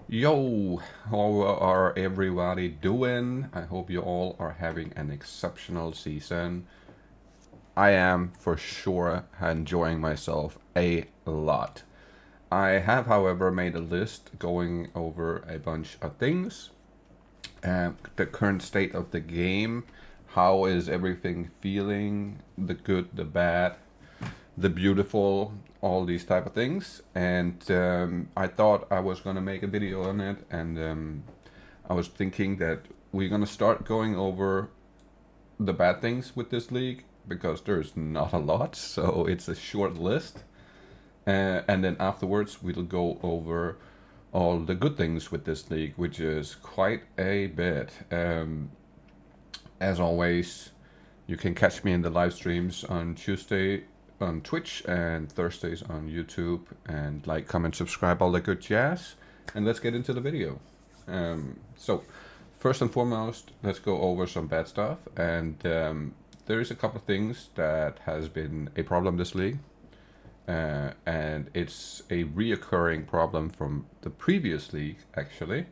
Yo, how are everybody doing? I hope you all are having an exceptional season. I am for sure enjoying myself a lot. I have, however, made a list going over a bunch of things. The current state of the game, how is everything feeling, the good, the bad, the beautiful, all these type of things. And I thought I was gonna make a video on it, and I was thinking that we're gonna start going over the bad things with this league because there's not a lot, so it's a short list. And then afterwards we'll go over all the good things with this league, which is quite a bit. As always, you can catch me in the live streams on Tuesday on Twitch and Thursdays on YouTube. And like, comment, subscribe, all that good jazz. And let's get into the video. So, first and foremost, let's go over some bad stuff. And there is a couple of things that has been a problem this league. And it's a reoccurring problem from the previous league, actually,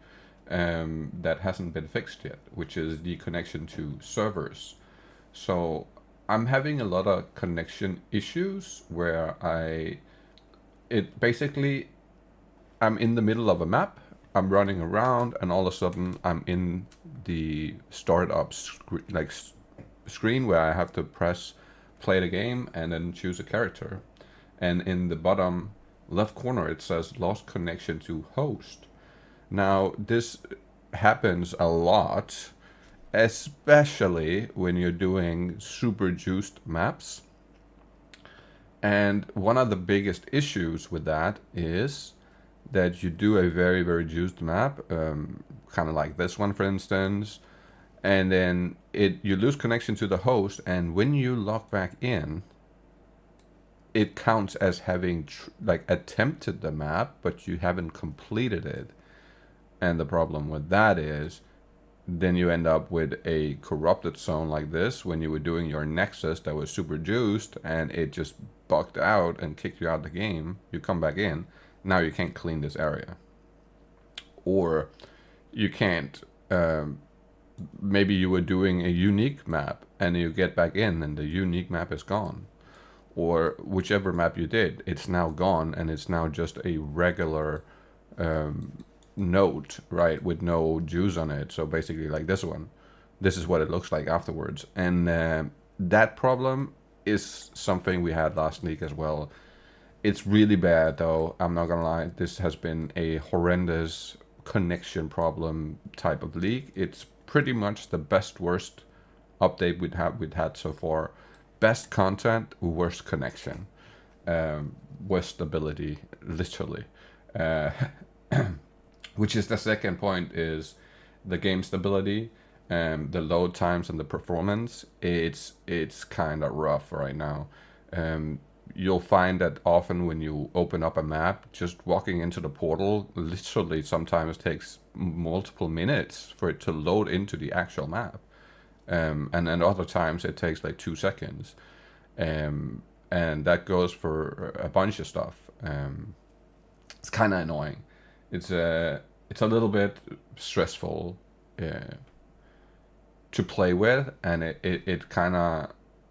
that hasn't been fixed yet, which is the connection to servers. So I'm having a lot of connection issues where I'm in the middle of a map, I'm running around, and all of a sudden I'm in the startup screen where I have to press play the game and then choose a character. And in the bottom left corner it says lost connection to host. Now this happens a lot, especially when you're doing super juiced maps. And one of the biggest issues with that is that you do a very, very juiced map, kind of like this one, for instance, and then you lose connection to the host, and when you log back in, it counts as having attempted the map, but you haven't completed it. And the problem with that is then you end up with a corrupted zone like this when you were doing your nexus that was super juiced, and it just bugged out and kicked you out of the game. You come back in, now you can't clean this area, or you can't maybe you were doing a unique map and you get back in and the unique map is gone, or whichever map you did, it's now gone and it's now just a regular note, right, with no juice on it. So basically, like this one, this is what it looks like afterwards. And that problem is something we had last week as well. It's really bad, though. I'm not gonna lie. This has been a horrendous connection problem type of league. It's pretty much the best worst update we'd had so far. Best content, worst connection, worst stability, literally. Which is the second point, is the game stability, the load times and the performance. It's kind of rough right now. You'll find that often when you open up a map, just walking into the portal literally sometimes takes multiple minutes for it to load into the actual map. And then other times it takes like 2 seconds. And that goes for a bunch of stuff. It's kind of annoying. It's a little bit stressful to play with, and it kind of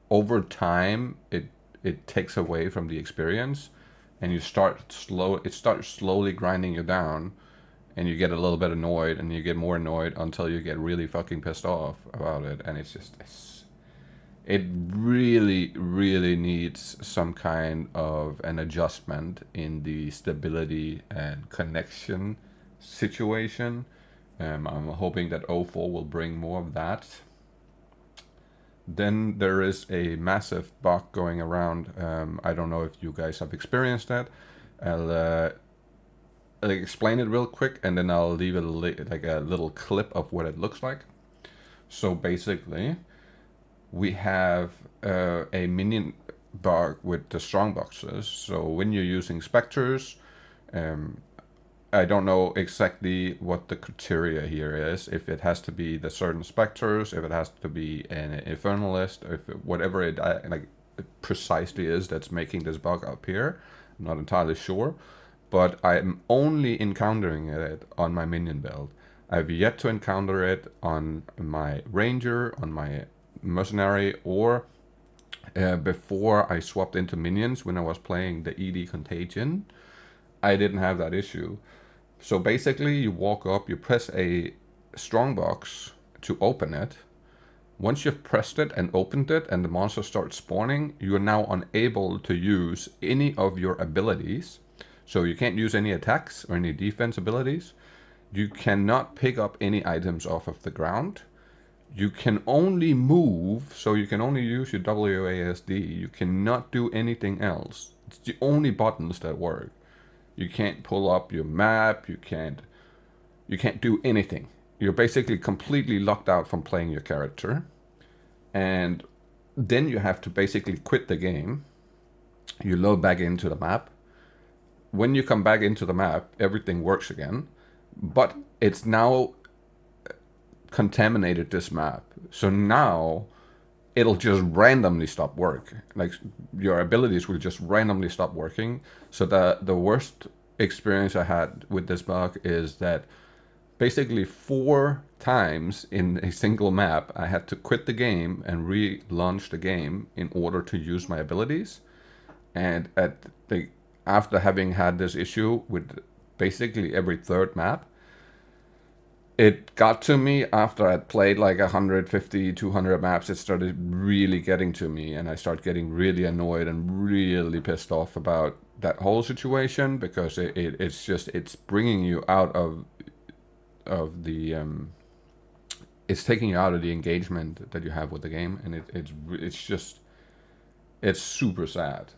over time it takes away from the experience, and it starts slowly grinding you down, and you get a little bit annoyed, and you get more annoyed until you get really fucking pissed off about it, and it really, really needs some kind of an adjustment in the stability and connection situation. I'm hoping that 04 will bring more of that. Then there is a massive bug going around. I don't know if you guys have experienced that. I'll explain it real quick, and then I'll leave it like a little clip of what it looks like. So basically, we have a minion bug with the strong boxes. So when you're using specters, I don't know exactly what the criteria here is. If it has to be the certain specters, if it has to be an infernalist, if whatever it precisely is that's making this bug appear, I'm not entirely sure. but I'm only encountering it on my minion build. I've yet to encounter it on my ranger, on my mercenary, or before I swapped into minions when I was playing the ED Contagion. I didn't have that issue. So basically, you walk up, you press a strongbox to open it. Once you've pressed it and opened it and the monster starts spawning, you are now unable to use any of your abilities. So you can't use any attacks or any defense abilities. You cannot pick up any items off of the ground. You can only move, so you can only use your WASD. You cannot do anything else. It's the only buttons that work. You can't pull up your map. You can't do anything. You're basically completely locked out from playing your character. And then you have to basically quit the game. You load back into the map. When you come back into the map, everything works again. But it's now contaminated this map. So now it'll just randomly stop work. Like your abilities will just randomly stop working. So the worst experience I had with this bug is that basically 4 times in a single map, I had to quit the game and relaunch the game in order to use my abilities. And after having had this issue with basically every third map, it got to me after I'd played like 150, 200 maps. It started really getting to me, and I started getting really annoyed and really pissed off about that whole situation, because it's bringing you out of the it's taking you out of the engagement that you have with the game, and it's super sad.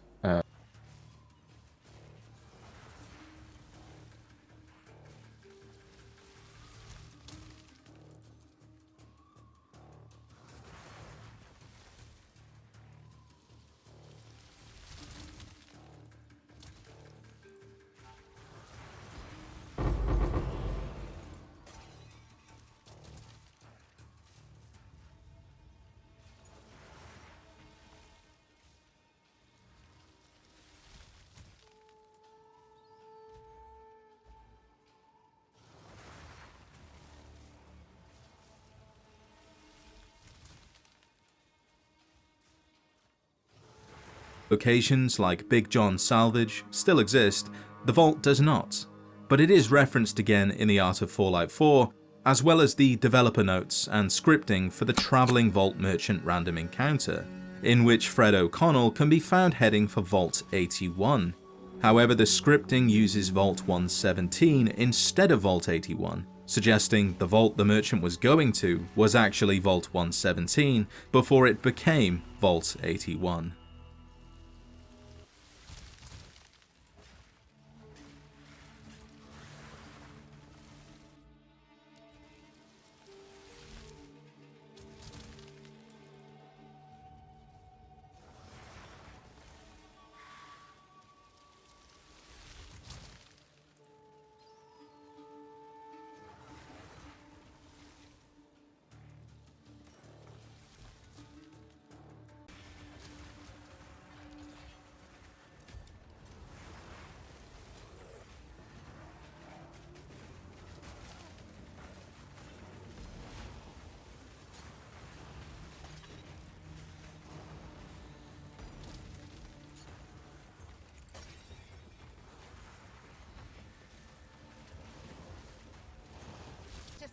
Locations like Big John Salvage still exist, the vault does not, but it is referenced again in the Art of Fallout 4, as well as the developer notes and scripting for the Traveling Vault Merchant random encounter, in which Fred O'Connell can be found heading for Vault 81. However, the scripting uses Vault 117 instead of Vault 81, suggesting the vault the merchant was going to was actually Vault 117 before it became Vault 81.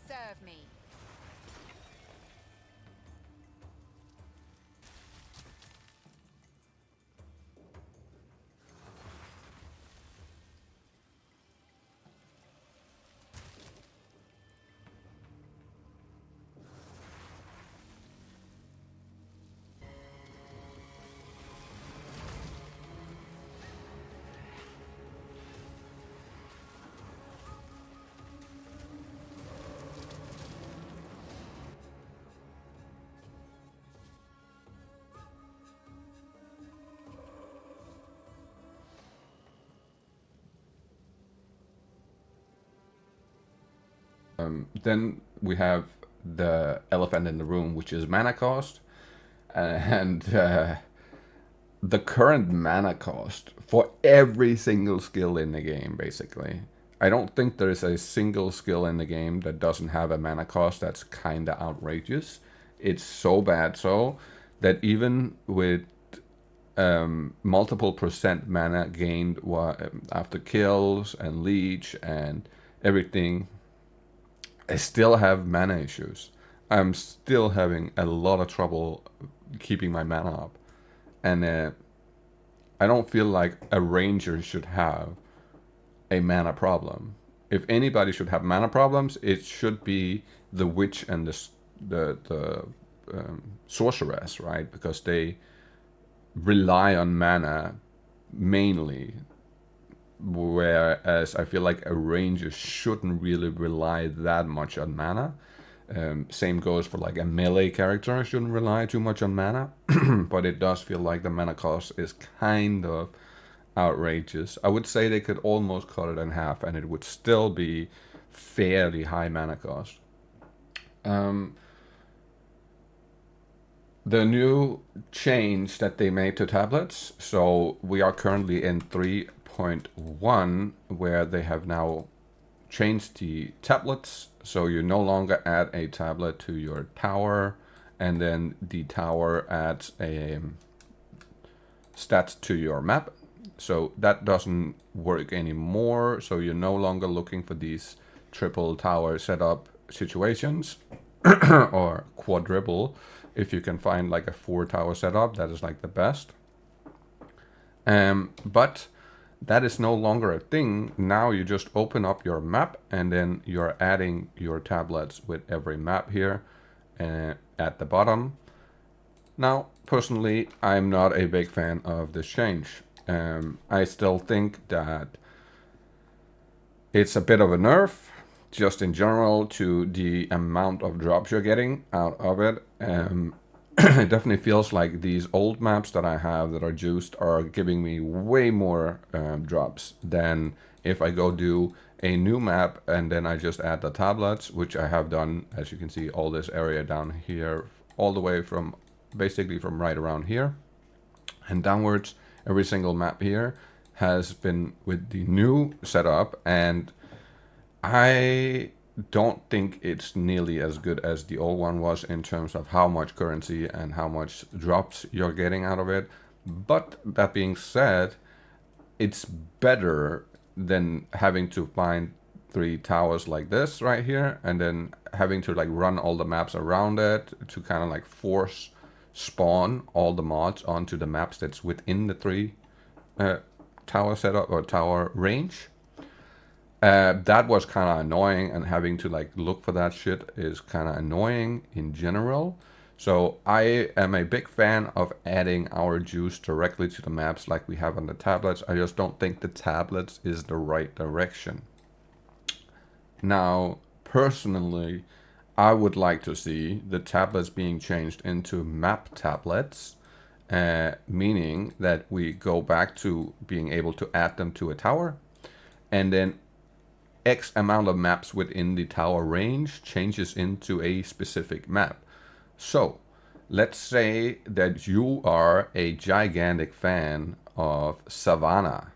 Serve me. Then we have the elephant in the room, which is mana cost, and the current mana cost for every single skill in the game, basically. I don't think there's a single skill in the game that doesn't have a mana cost that's kind of outrageous. It's so bad so that even with multiple percent mana gained after kills and leech and everything, I still have mana issues. I'm still having a lot of trouble keeping my mana up. And I don't feel like a ranger should have a mana problem. If anybody should have mana problems, it should be the witch and the sorceress, right? Because they rely on mana mainly, whereas I feel like a ranger shouldn't really rely that much on mana. Same goes for like a melee character, shouldn't rely too much on mana, but it does feel like the mana cost is kind of outrageous. I would say they could almost cut it in half and it would still be fairly high mana cost. The new change that they made to tablets, so we are currently in 3.1 where they have now changed the tablets, so you no longer add a tablet to your tower and then the tower adds a stats to your map. So that doesn't work anymore, so you're no longer looking for these triple tower setup situations or quadruple. If you can find like a 4 tower setup, that is like the best. But that is no longer a thing. Now you just open up your map and then you're adding your tablets with every map here at the bottom. Now, personally, I'm not a big fan of this change. I still think that it's a bit of a nerf, just in general, to the amount of drops you're getting out of it. It definitely feels like these old maps that I have that are juiced are giving me way more drops than if I go do a new map and then I just add the tablets, which I have done, as you can see, all this area down here, all the way from basically from right around here and downwards. Every single map here has been with the new setup, and I don't think it's nearly as good as the old one was in terms of how much currency and how much drops you're getting out of it. But that being said, it's better than having to find 3 towers like this right here and then having to like run all the maps around it to kind of like force spawn all the mods onto the maps that's within the 3 tower setup or tower range. That was kind of annoying, and having to like look for that shit is kind of annoying in general. So I am a big fan of adding our juice directly to the maps like we have on the tablets. I just don't think the tablets is the right direction. Now, personally, I would like to see the tablets being changed into map tablets, meaning that we go back to being able to add them to a tower, and then X amount of maps within the tower range changes into a specific map. So, let's say that you are a gigantic fan of Savannah.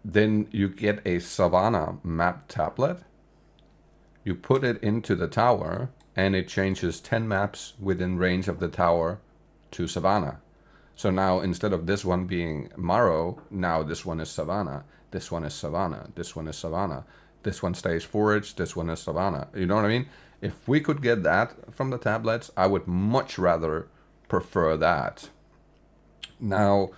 Then you get a Savannah map tablet. You put it into the tower, and it changes 10 maps within range of the tower to Savannah. So now instead of this one being Morrow, now this one is Savannah. This one is Savannah. This one is Savannah. This one stays Forage. This one is Savannah. You know what I mean? If we could get that from the tablets, I would much rather prefer that. Now,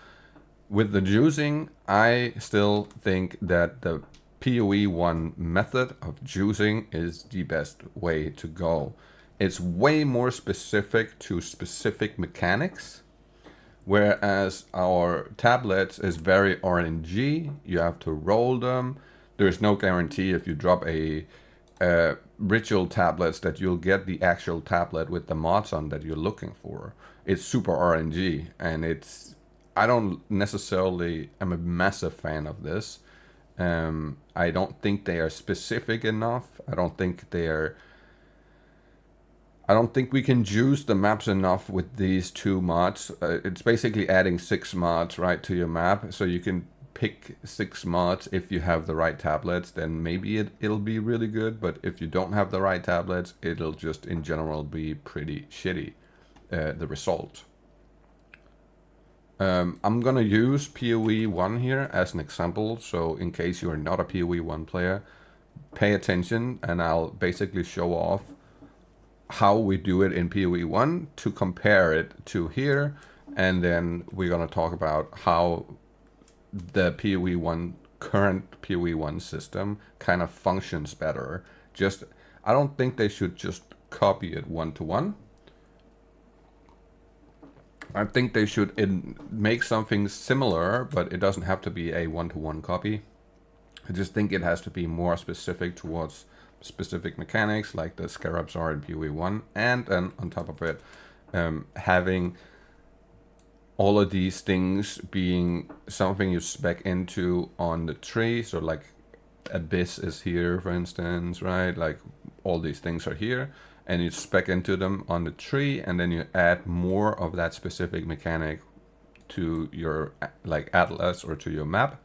with the juicing, I still think that the PoE1 method of juicing is the best way to go. It's way more specific to specific mechanics, whereas our tablets is very RNG. You have to roll them. There's no guarantee if you drop a ritual tablets that you'll get the actual tablet with the mods on that you're looking for. It's super RNG, and I don't necessarily am a massive fan of this. I don't think they are specific enough. I I don't think we can juice the maps enough with these 2 mods. It's basically adding 6 mods right to your map, so you can pick 6 mods. If you have the right tablets, then maybe it'll be really good, but if you don't have the right tablets, it'll just in general be pretty shitty, the result. I'm gonna use PoE1 here as an example, so in case you're not a PoE1 player, pay attention, and I'll basically show off how we do it in PoE1 to compare it to here, and then we're gonna talk about how the PoE1 current PoE1 system kind of functions better. I don't think they should just copy it one-to-one. I think they should make something similar, but it doesn't have to be a one-to-one copy. I just think it has to be more specific towards specific mechanics, like the scarabs are in PoE1, and then on top of it, having all of these things being something you spec into on the tree. So like Abyss is here, for instance, right? Like all these things are here, and you spec into them on the tree, and then you add more of that specific mechanic to your like atlas or to your map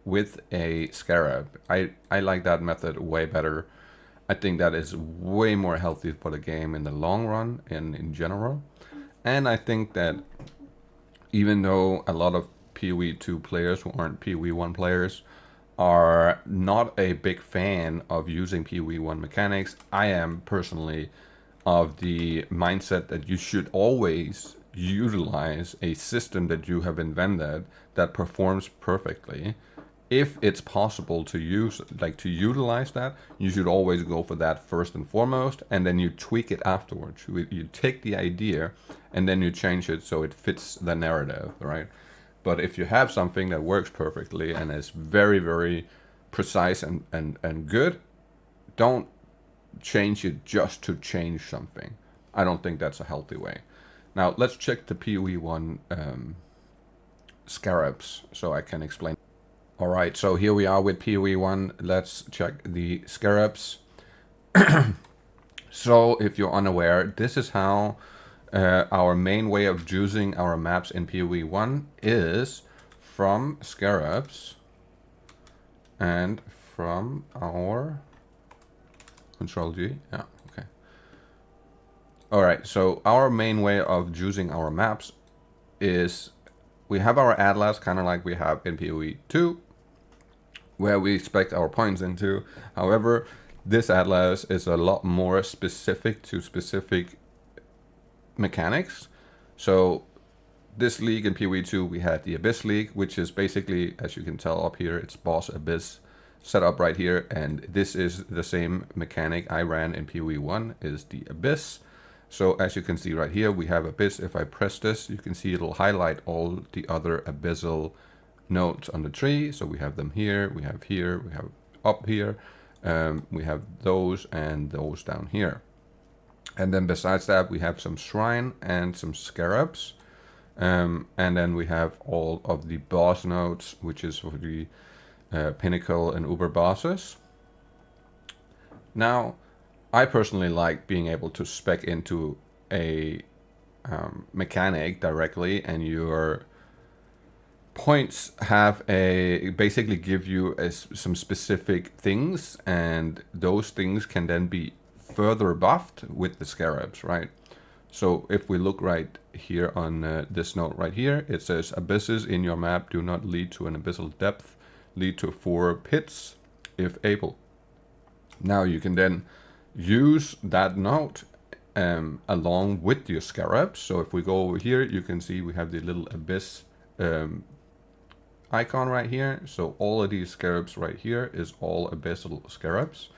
with a scarab. I like that method way better. I think that is way more healthy for the game in the long run and in general. And I think that even though a lot of PoE2 players who aren't PoE1 players are not a big fan of using PoE1 mechanics, I am personally of the mindset that you should always utilize a system that you have invented that performs perfectly. If it's possible to utilize that, you should always go for that first and foremost, and then you tweak it afterwards. You take the idea and then you change it so it fits the narrative, right? But if you have something that works perfectly and is very, very precise and good, don't change it just to change something. I don't think that's a healthy way. Now, let's check the PoE1 scarabs so I can explain. All right, so here we are with PoE1. Let's check the scarabs. So if you're unaware, this is how our main way of juicing our maps in PoE1 is from scarabs and from our Control G. Yeah, okay. All right, so our main way of juicing our maps is we have our atlas kind of like we have in PoE2, where we spec our points into. However, this atlas is a lot more specific to specific mechanics. So this league in PoE2, we had the Abyss League, which is basically, as you can tell up here, it's Boss Abyss set up right here. And this is the same mechanic I ran in PoE1, is the Abyss. So as you can see right here, we have Abyss. If I press this, you can see it'll highlight all the other abyssal nodes on the tree. So we have them here, we have up here, we have those and those down here. And then besides that, we have some shrine and some scarabs. And then we have all of the boss nodes, which is for the pinnacle and uber bosses. Now, I personally like being able to spec into a mechanic directly, and your points have basically give you some specific things, and those things can then be further buffed with the scarabs, right? So if we look right here on this note right here, it says abysses in your map do not lead to an abyssal depth, lead to 4 pits if able. Now you can then use that note along with your scarabs. So if we go over here, you can see we have the little abyss icon right here. So all of these scarabs right here is all abyssal scarabs.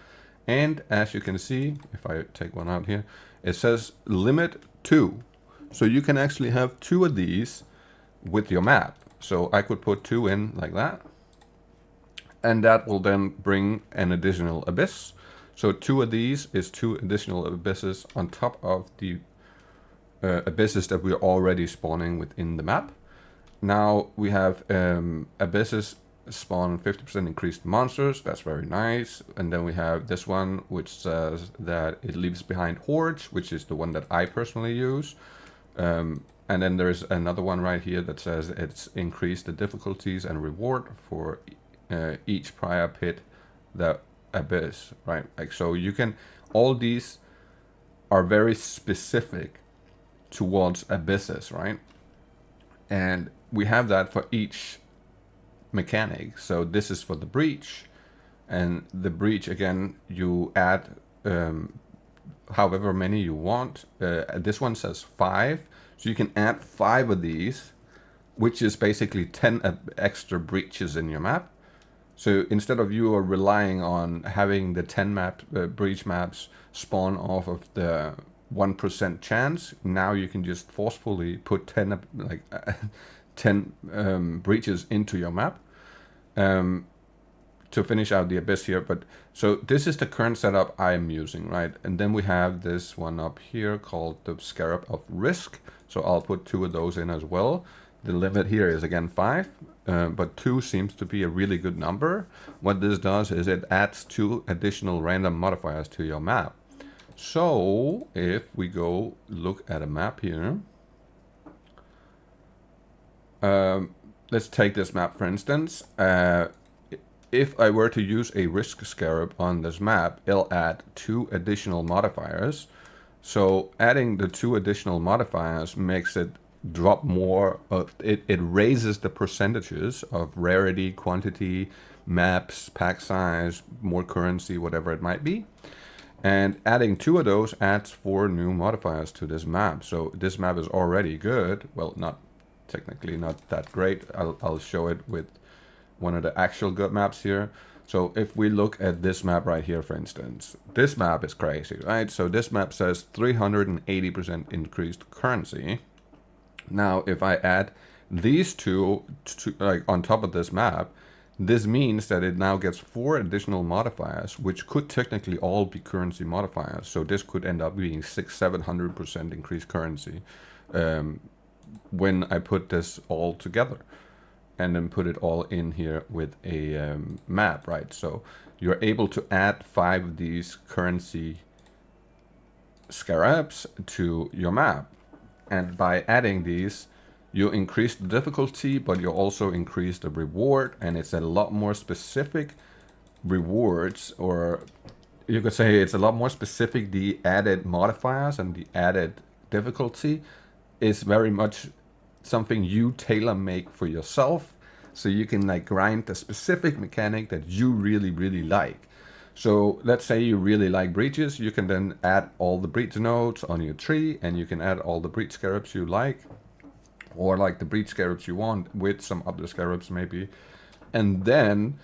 And as you can see, if I take one out here, it says limit 2. So you can actually have 2 of these with your map. So I could put 2 in like that, and that will then bring an additional abyss. So 2 of these is 2 additional abysses on top of the abysses that we're already spawning within the map. Now we have abysses spawn 50% increased monsters. That's very nice. And then we have this one, which says that it leaves behind hordes, which is the one that I personally use. And then there's another one right here that says it's increased the difficulties and reward for each prior pit the abyss, right? Like, so you can, all these are very specific towards abysses, right? And we have that for each mechanic. So this is for the breach, and the breach, again, you add however many you want. This one says 5, so you can add 5 of these, which is basically 10 extra breaches in your map. So instead of you relying on having the 10 breach maps spawn off of the 1% chance, now you can just forcefully put 10 breaches into your map to finish out the abyss here. But so this is the current setup I'm using, right? And then we have this one up here called the Scarab of Risk. So I'll put 2 of those in as well. The limit here is again 5, but 2 seems to be a really good number. What this does is it adds 2 additional random modifiers to your map. So if we go look at a map here, let's take this map for instance. If I were to use a Risk Scarab on this map, it'll add 2 additional modifiers. So adding the 2 additional modifiers makes it drop more. It raises the percentages of rarity, quantity, maps, pack size, more currency, whatever it might be. And adding 2 of those adds 4 new modifiers to this map. So this map is already good. Well, not technically not that great. I'll show it with one of the actual good maps here. So if we look at this map right here, for instance, this map is crazy, right? So this map says 380% increased currency. Now, if I add these 2 to, like, on top of this map, this means that it now gets 4 additional modifiers, which could technically all be currency modifiers. So this could end up being 600-700% increased currency when I put this all together and then put it all in here with a map, right? So you're able to add 5 of these currency scarabs to your map. And by adding these, you increase the difficulty, but you also increase the reward, and it's a lot more specific rewards, or you could say it's a lot more specific. The added modifiers and the added difficulty is very much something you tailor make for yourself, so you can like grind the specific mechanic that you really, really like. So let's say you really like breaches, you can then add all the breach nodes on your tree, and you can add all the breach scarabs you like, or like the breach scarabs you want with some other scarabs maybe, and then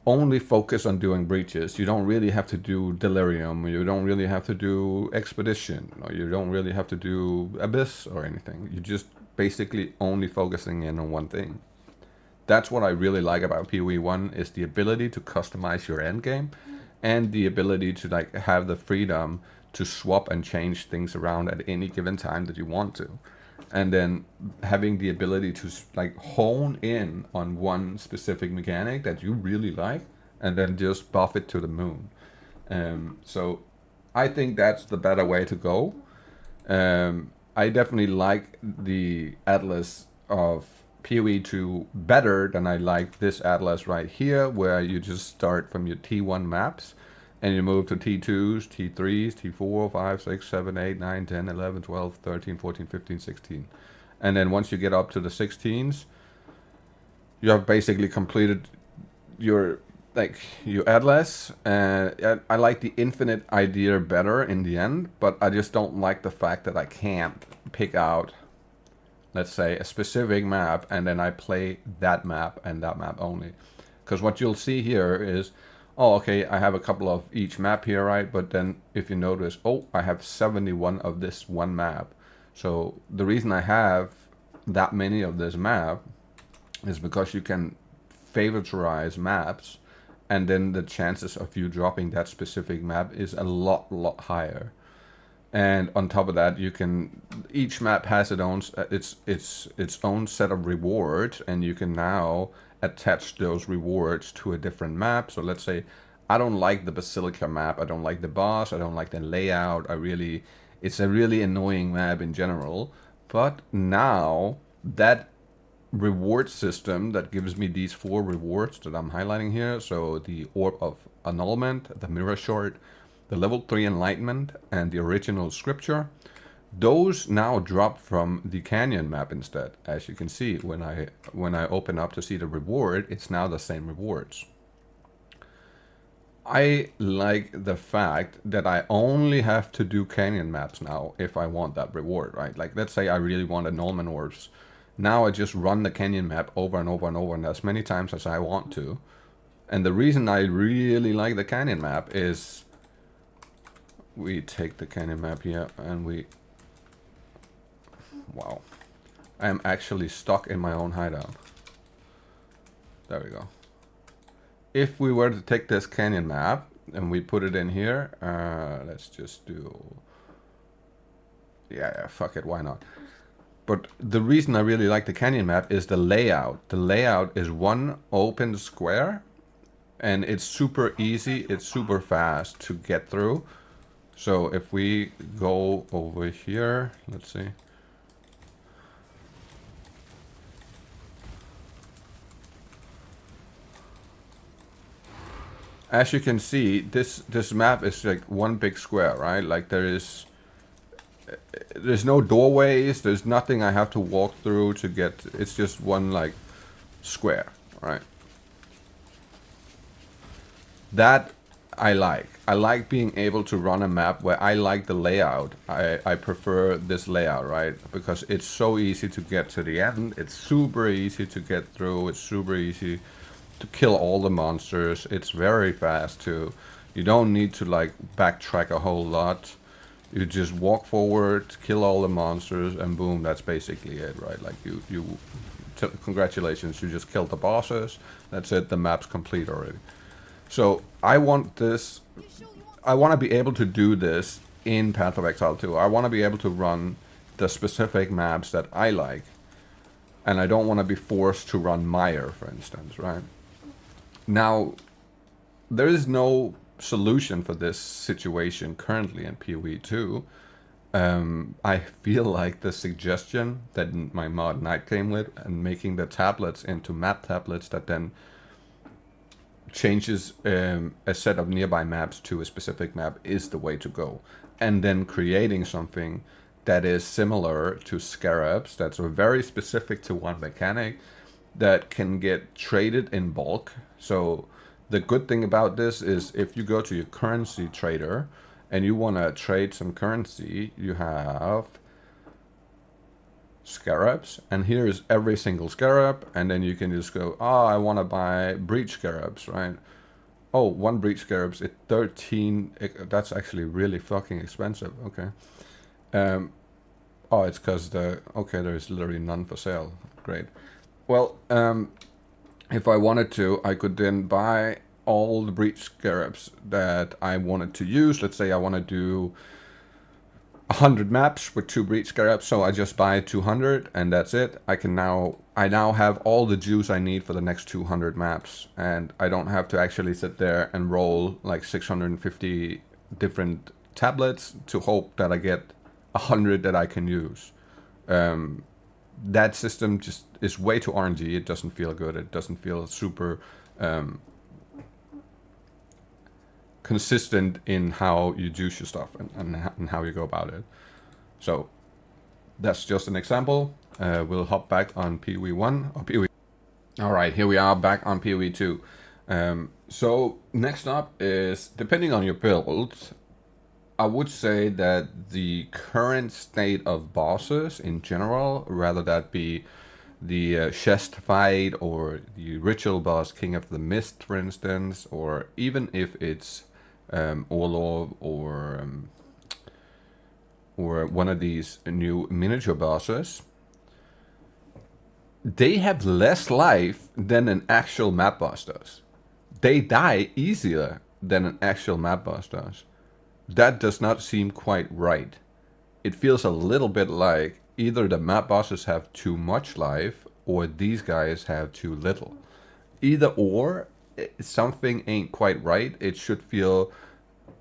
only focus on doing breaches. You don't really have to do delirium, you don't really have to do expedition, or you don't really have to do abyss or anything. You just basically only focusing in on one thing. That's what I really like about PoE1, is the ability to customize your endgame and the ability to like have the freedom to swap and change things around at any given time that you want to. And then having the ability to like hone in on one specific mechanic that you really like and then just buff it to the moon. So I think that's the better way to go. I definitely like the Atlas of PoE2 better than I like this Atlas right here, where you just start from your T1 maps and you move to T2s, T3s, T4, 5, 6, 7, 8, 9, 10, 11, 12, 13, 14, 15, 16. And then once you get up to the 16s, you have basically completed your Atlas. I like the infinite idea better in the end, but I just don't like the fact that I can't pick out, let's say, a specific map and then I play that map and that map only. Because what you'll see here is, oh, okay, I have a couple of each map here, right? But then if you notice, oh, I have 71 of this one map. So the reason I have that many of this map is because you can favoriterize maps, and then the chances of you dropping that specific map is a lot higher. And on top of that, you can, each map has its own set of rewards, and you can now attach those rewards to a different map. So let's say I don't like the Basilica map, I don't like the boss, I don't like the layout, it's a really annoying map in general. But now that reward system that gives me these 4 rewards that I'm highlighting here, so the Orb of Annulment, the Mirror Short, the level 3 Enlightenment, and the original Scripture, those now drop from the Canyon map instead. As you can see, when I open up to see the reward, it's now the same rewards. I like the fact that I only have to do Canyon maps now if I want that reward, right? Like, let's say I really want Annulment Orbs. Now I just run the Canyon map over and over and over and as many times as I want to. And the reason I really like the Canyon map is we take the Canyon map here and we... Wow. I am actually stuck in my own hideout. There we go. If we were to take this Canyon map and we put it in here, let's just do... Yeah, fuck it, why not? But the reason I really like the Canyon map is the layout. The layout is one open square, and it's super easy, it's super fast to get through. So if we go over here, let's see. As you can see, this map is like one big square, right? Like there's no doorways, there's nothing I have to walk through to get, it's just one like square, right? That I like. I like being able to run a map where I like the layout. I prefer this layout, right? Because it's so easy to get to the end, it's super easy to get through, it's super easy to kill all the monsters, it's very fast too. You don't need to like backtrack a whole lot. You just walk forward, kill all the monsters, and boom, that's basically it, right? Like congratulations, you just killed the bosses. That's it, the map's complete already. So I want this, I want to be able to do this in Path of Exile 2. I want to be able to run the specific maps that I like. And I don't want to be forced to run Mire, for instance, right? Now, there is no solution for this situation currently in PoE2. I feel like the suggestion that my mod Night came with, and making the tablets into map tablets that then changes a set of nearby maps to a specific map, is the way to go. And then creating something that is similar to Scarabs, that's very specific to one mechanic, that can get traded in bulk. So the good thing about this is if you go to your currency trader and you want to trade some currency, you have Scarabs, and here is every single Scarab, and then you can just go, oh, I want to buy Breach Scarabs, right? Oh, one Breach Scarabs at 13, that's actually really fucking expensive, okay. Oh, it's because okay, there's literally none for sale, great. Well, if I wanted to, I could then buy all the Breach Scarabs that I wanted to use. Let's say I want to do 100 maps with 2 Breach Scarabs, so I just buy 200 and that's it. I now have all the juice I need for the next 200 maps, and I don't have to actually sit there and roll like 650 different tablets to hope that I get 100 that I can use. That system just is way too RNG. It doesn't feel good. It doesn't feel super consistent in how you juice your stuff and how you go about it. So that's just an example. We'll hop back on PoE1 or PoE. All right, here we are back on PoE2. So next up is, depending on your build, I would say that the current state of bosses in general, rather that be the chest fight or the ritual boss King of the Mist, for instance, or even if it's Orlov or one of these new miniature bosses, they have less life than an actual map boss does. They die easier than an actual map boss does. that does not seem quite right. It feels a little bit like either the map bosses have too much life or these guys have too little. Either or, something ain't quite right. It should feel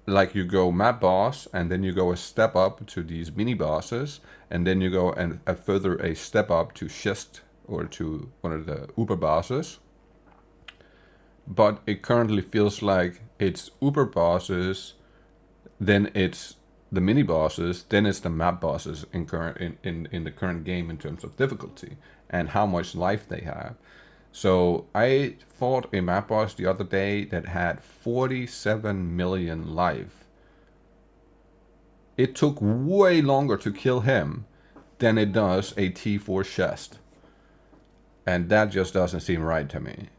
like you go map boss and then you go a step up to these mini bosses and then you go and a further a step up to Shist or to one of the Uber bosses. But it currently feels like it's Uber bosses, then it's the mini bosses, then it's the map bosses in the current game in terms of difficulty and how much life they have. So I fought a map boss the other day that had 47 million life. It took way longer to kill him than it does a T4 chest. And that just doesn't seem right to me.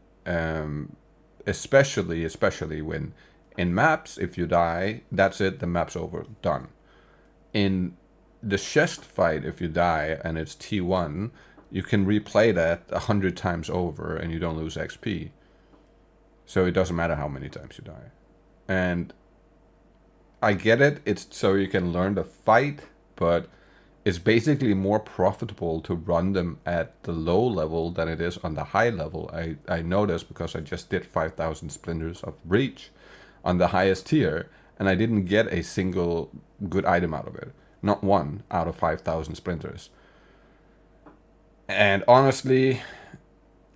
Especially when in maps, if you die, that's it, the map's over, done. In the chest fight, if you die and it's T1, you can replay that 100 times over and you don't lose XP. So it doesn't matter how many times you die. And I get it, it's so you can learn to fight, but it's basically more profitable to run them at the low level than it is on the high level. I know this because I just did 5,000 splinters of breach on the highest tier, and I didn't get a single good item out of it. Not one out of 5,000 splinters. And honestly,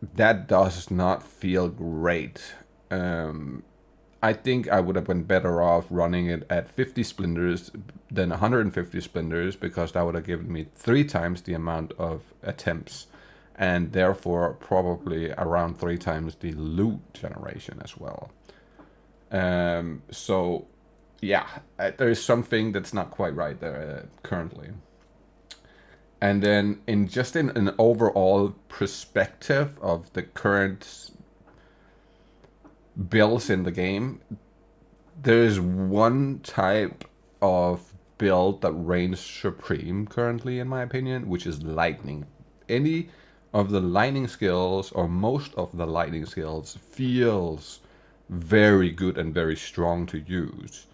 that does not feel great. I think I would have been better off running it at 50 splinters than 150 splinters, because that would have given me 3 times the amount of attempts and therefore probably around 3 times the loot generation as well. So yeah, there is something that's not quite right there currently. And then in an overall perspective of the current builds in the game, there's one type of build that reigns supreme currently, in my opinion, which is lightning. Any of the lightning skills, or most of the lightning skills, feels very good and very strong to use.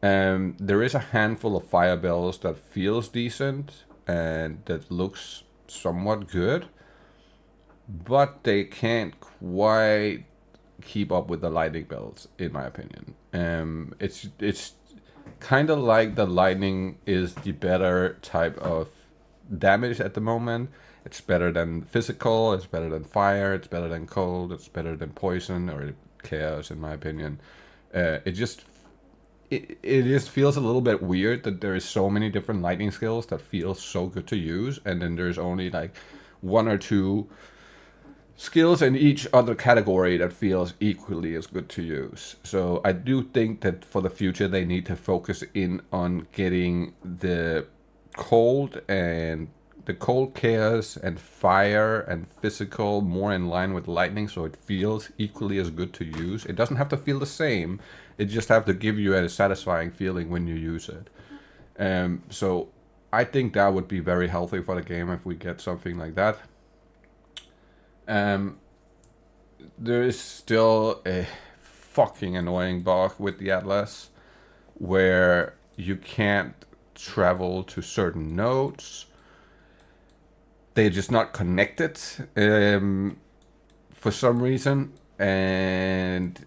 There is a handful of fire builds that feels decent and that looks somewhat good, but they can't quite keep up with the lightning builds, in my opinion. It's kind of like the lightning is the better type of damage at the moment. It's better than physical, it's better than fire, it's better than cold, it's better than poison or chaos, in my opinion. It just feels a little bit weird that there is so many different lightning skills that feel so good to use, and then there's only like 1 or 2 skills in each other category that feels equally as good to use. So I do think that for the future they need to focus in on getting the cold chaos and fire and physical more in line with lightning, so it feels equally as good to use. It doesn't have to feel the same, it just have to give you a satisfying feeling when you use it. So I think that would be very healthy for the game if we get something like that. There is still a fucking annoying bug with the Atlas where you can't travel to certain nodes. They're just not connected for some reason, and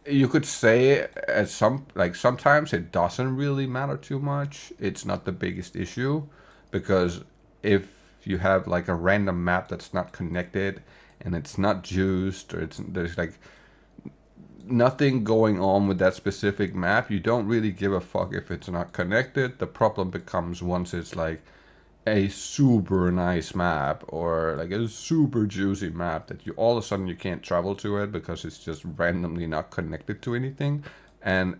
you could say at sometimes it doesn't really matter too much. It's not the biggest issue, because if you have like a random map that's not connected and it's not juiced, or there's like nothing going on with that specific map, you don't really give a fuck if it's not connected. The problem becomes once it's like a super nice map or like a super juicy map that you all of a sudden you can't travel to it because it's just randomly not connected to anything. And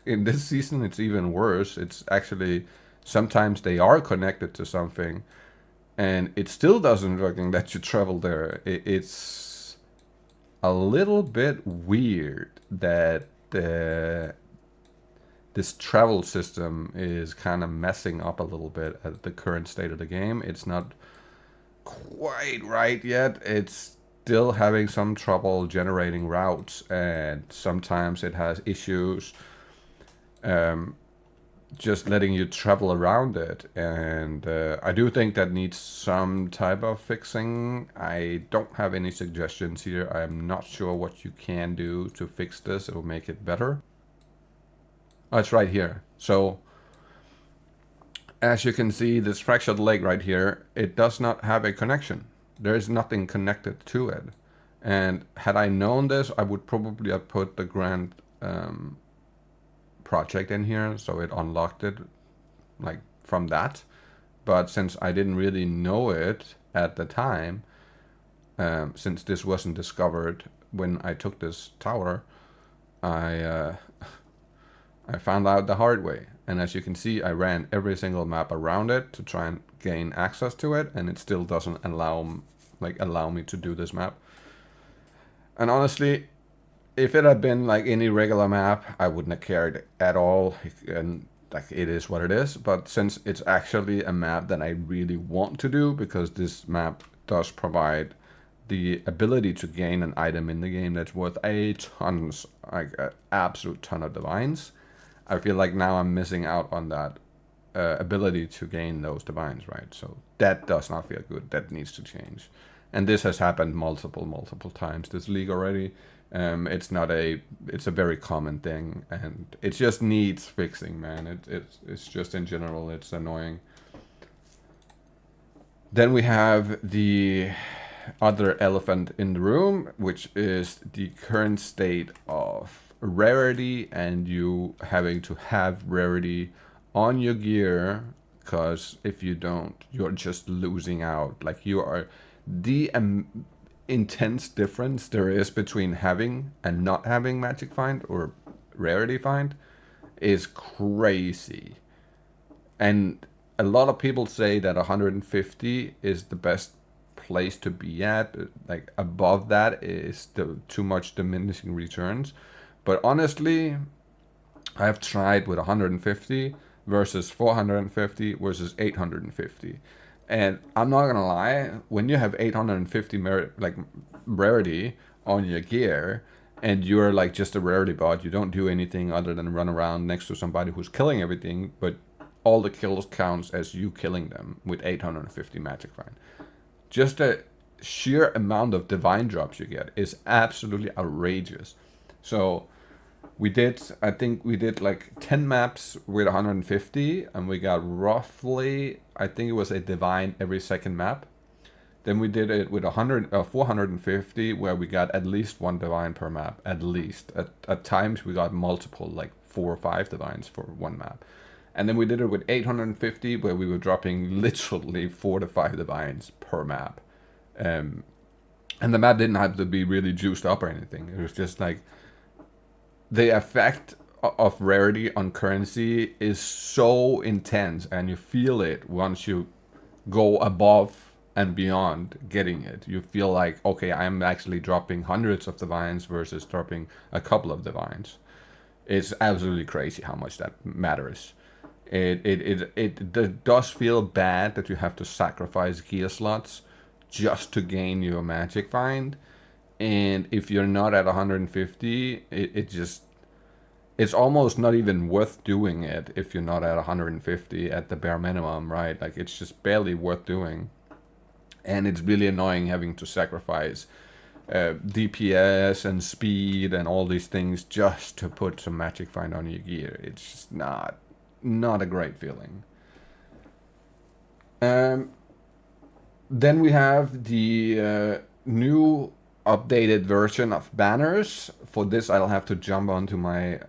in this season it's even worse. It's actually sometimes they are connected to something and it still doesn't fucking let you travel there. It's a little bit weird that this travel system is kind of messing up a little bit at the current state of the game. It's not quite right yet. It's still having some trouble generating routes, and sometimes it has issues just letting you travel around it. And I do think that needs some type of fixing. I don't have any suggestions here. I'm not sure what you can do to fix this or make it better. Oh, it's right here. So as you can see, this fractured leg right here, it does not have a connection. There is nothing connected to it. And had I known this, I would probably have put the Grand project in here, so it unlocked it like from that. But since I didn't really know it at the time, since this wasn't discovered when I took this tower, I found out the hard way. And as you can see, I ran every single map around it to try and gain access to it, and it still doesn't allow me to do this map. And honestly, if it had been like any regular map, I wouldn't have cared at all, and like it is what it is. But since it's actually a map that I really want to do, because this map does provide the ability to gain an item in the game that's worth an absolute ton of divines, I feel like now I'm missing out on that ability to gain those divines, right? So that does not feel good. That needs to change. And this has happened multiple times this league already. It's a very common thing, and it just needs fixing, man. It's just in general, it's annoying. Then we have the other elephant in the room, which is the current state of rarity, and you having to have rarity on your gear, because if you don't, you're just losing out. Like, you are the intense difference there is between having and not having magic find or rarity find is crazy. And a lot of people say that 150 is the best place to be at. Like, above that is too much diminishing returns. But honestly, I've tried with 150 versus 450 versus 850. And I'm not gonna lie, when you have 850 rarity on your gear, and you're like just a rarity bot, you don't do anything other than run around next to somebody who's killing everything, but all the kills counts as you killing them with 850 magic find. Just the sheer amount of divine drops you get is absolutely outrageous. So I think we did like 10 maps with 150, and we got roughly, I think it was a divine every second map. Then we did it with 450, where we got at least one divine per map, at least. At times we got multiple, like 4 or 5 divines for one map. And then we did it with 850, where we were dropping literally 4 to 5 divines per map. And the map didn't have to be really juiced up or anything. It was just like, the effect of rarity on currency is so intense, and you feel it once you go above and beyond getting it. You feel like, okay, I'm actually dropping hundreds of divines versus dropping a couple of divines. It's absolutely crazy how much that matters. It does feel bad that you have to sacrifice gear slots just to gain your magic find. And if you're not at 150, it's almost not even worth doing it if you're not at 150 at the bare minimum, right? Like, it's just barely worth doing. And it's really annoying having to sacrifice DPS and speed and all these things just to put some magic find on your gear. It's just not a great feeling. Then we have the new updated version of banners. For this, I'll have to jump onto my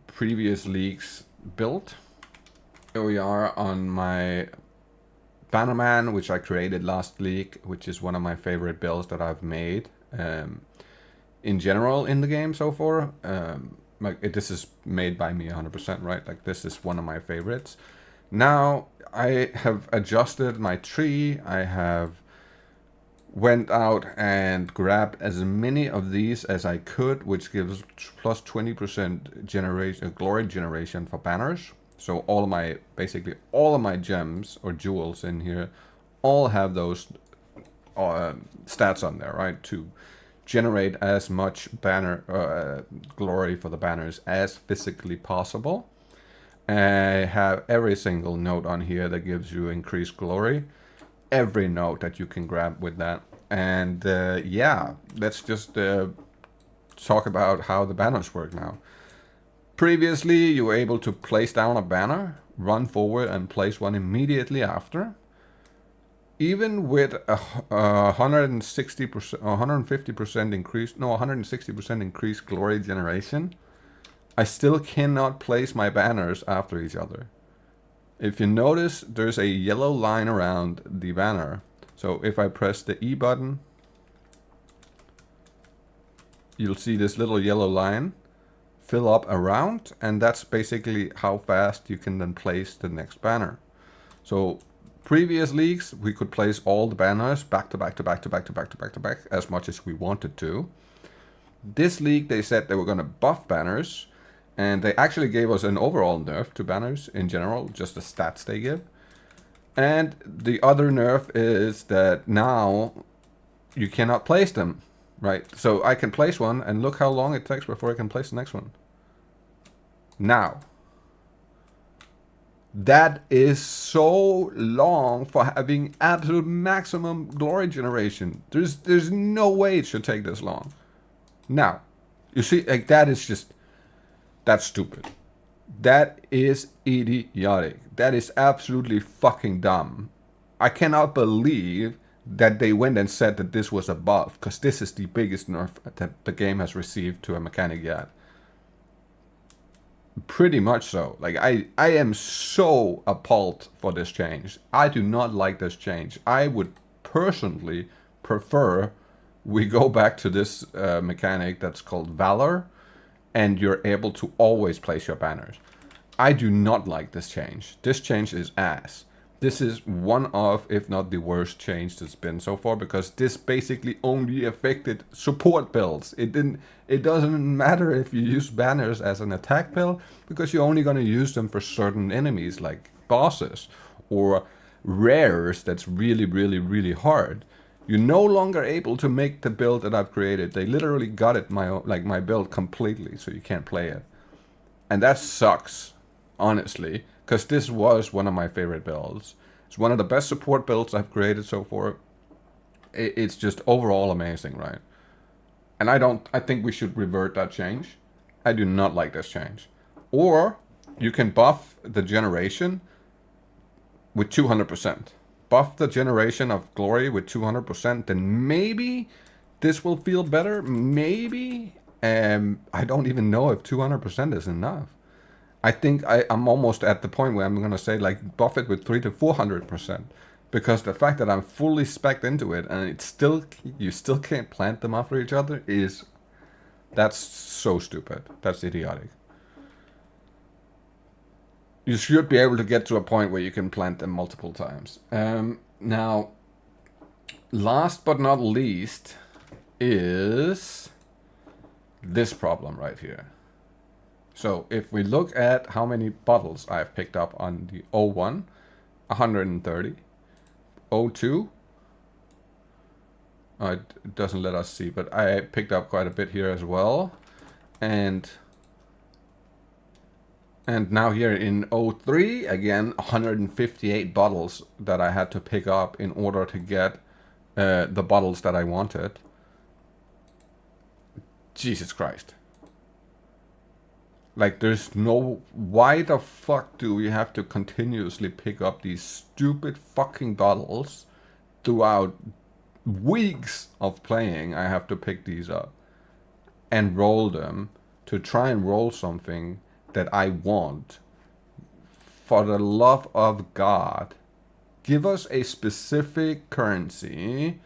previous league's build. Here we are on my Bannerman, which I created last league, which is one of my favorite builds that I've made in general in the game so far. This is made by me 100%, right? Like, this is one of my favorites. Now I have adjusted my tree. I have went out and grabbed as many of these as I could, which gives plus 20% glory generation for banners. So basically all of my gems or jewels in here all have those stats on there, right? To generate as much banner glory for the banners as physically possible. I have every single note on here that gives you increased glory. Every note that you can grab with that. And yeah, let's just talk about how the banners work now. Previously, you were able to place down a banner, run forward and place one immediately after. Even with a 160%, 150% increase, no, 160% increased glory generation, I still cannot place my banners after each other. If you notice, there's a yellow line around the banner. So if I press the E button, you'll see this little yellow line fill up around, and that's basically how fast you can then place the next banner. So previous leagues, we could place all the banners back to back to back to back to back to back to back as much as we wanted to. This league, they said they were going to buff banners, and they actually gave us an overall nerf to banners in general, just the stats they give. And the other nerf is that now you cannot place them, right? So I can place one, and look how long it takes before I can place the next one. Now, that is so long for having absolute maximum glory generation. There's no way it should take this long. Now, you see, like, that is just, that's stupid. That is idiotic. That is absolutely fucking dumb. I cannot believe that they went and said that this was a buff, because this is the biggest nerf that the game has received to a mechanic yet. Pretty much so. Like, I am so appalled for this change. I do not like this change. I would personally prefer we go back to this mechanic that's called Valor, and you're able to always place your banners. I do not like this change. This change is ass. This is one of, if not the worst change that's been so far, because this basically only affected support builds. It doesn't matter if you use banners as an attack build, because you're only going to use them for certain enemies like bosses or rares that's really, really, really hard. You're no longer able to make the build that I've created. They literally gutted my build completely, so you can't play it. And that sucks, honestly, because this was one of my favorite builds. It's one of the best support builds I've created so far. It's just overall amazing, right? And I think we should revert that change. I do not like this change. Or you can buff the generation with 200%. Buff the generation of glory with 200%, then maybe this will feel better. Maybe. I don't even know if 200% is enough. I think I'm almost at the point where I'm going to say, like, buff it with 300 to 400%. Because the fact that I'm fully spec'd into it and you still can't plant them after each other that's so stupid. That's idiotic. You should be able to get to a point where you can plant them multiple times. Now, last but not least is this problem right here. So if we look at how many bottles I've picked up on the 01, 130, 02, it doesn't let us see, but I picked up quite a bit here as well. And now here in 03, again, 158 bottles that I had to pick up in order to get the bottles that I wanted. Jesus Christ. Like, there's no... Why the fuck do we have to continuously pick up these stupid fucking bottles throughout weeks of playing? I have to pick these up and roll them to try and roll something that I want. For the love of God, give us a specific currency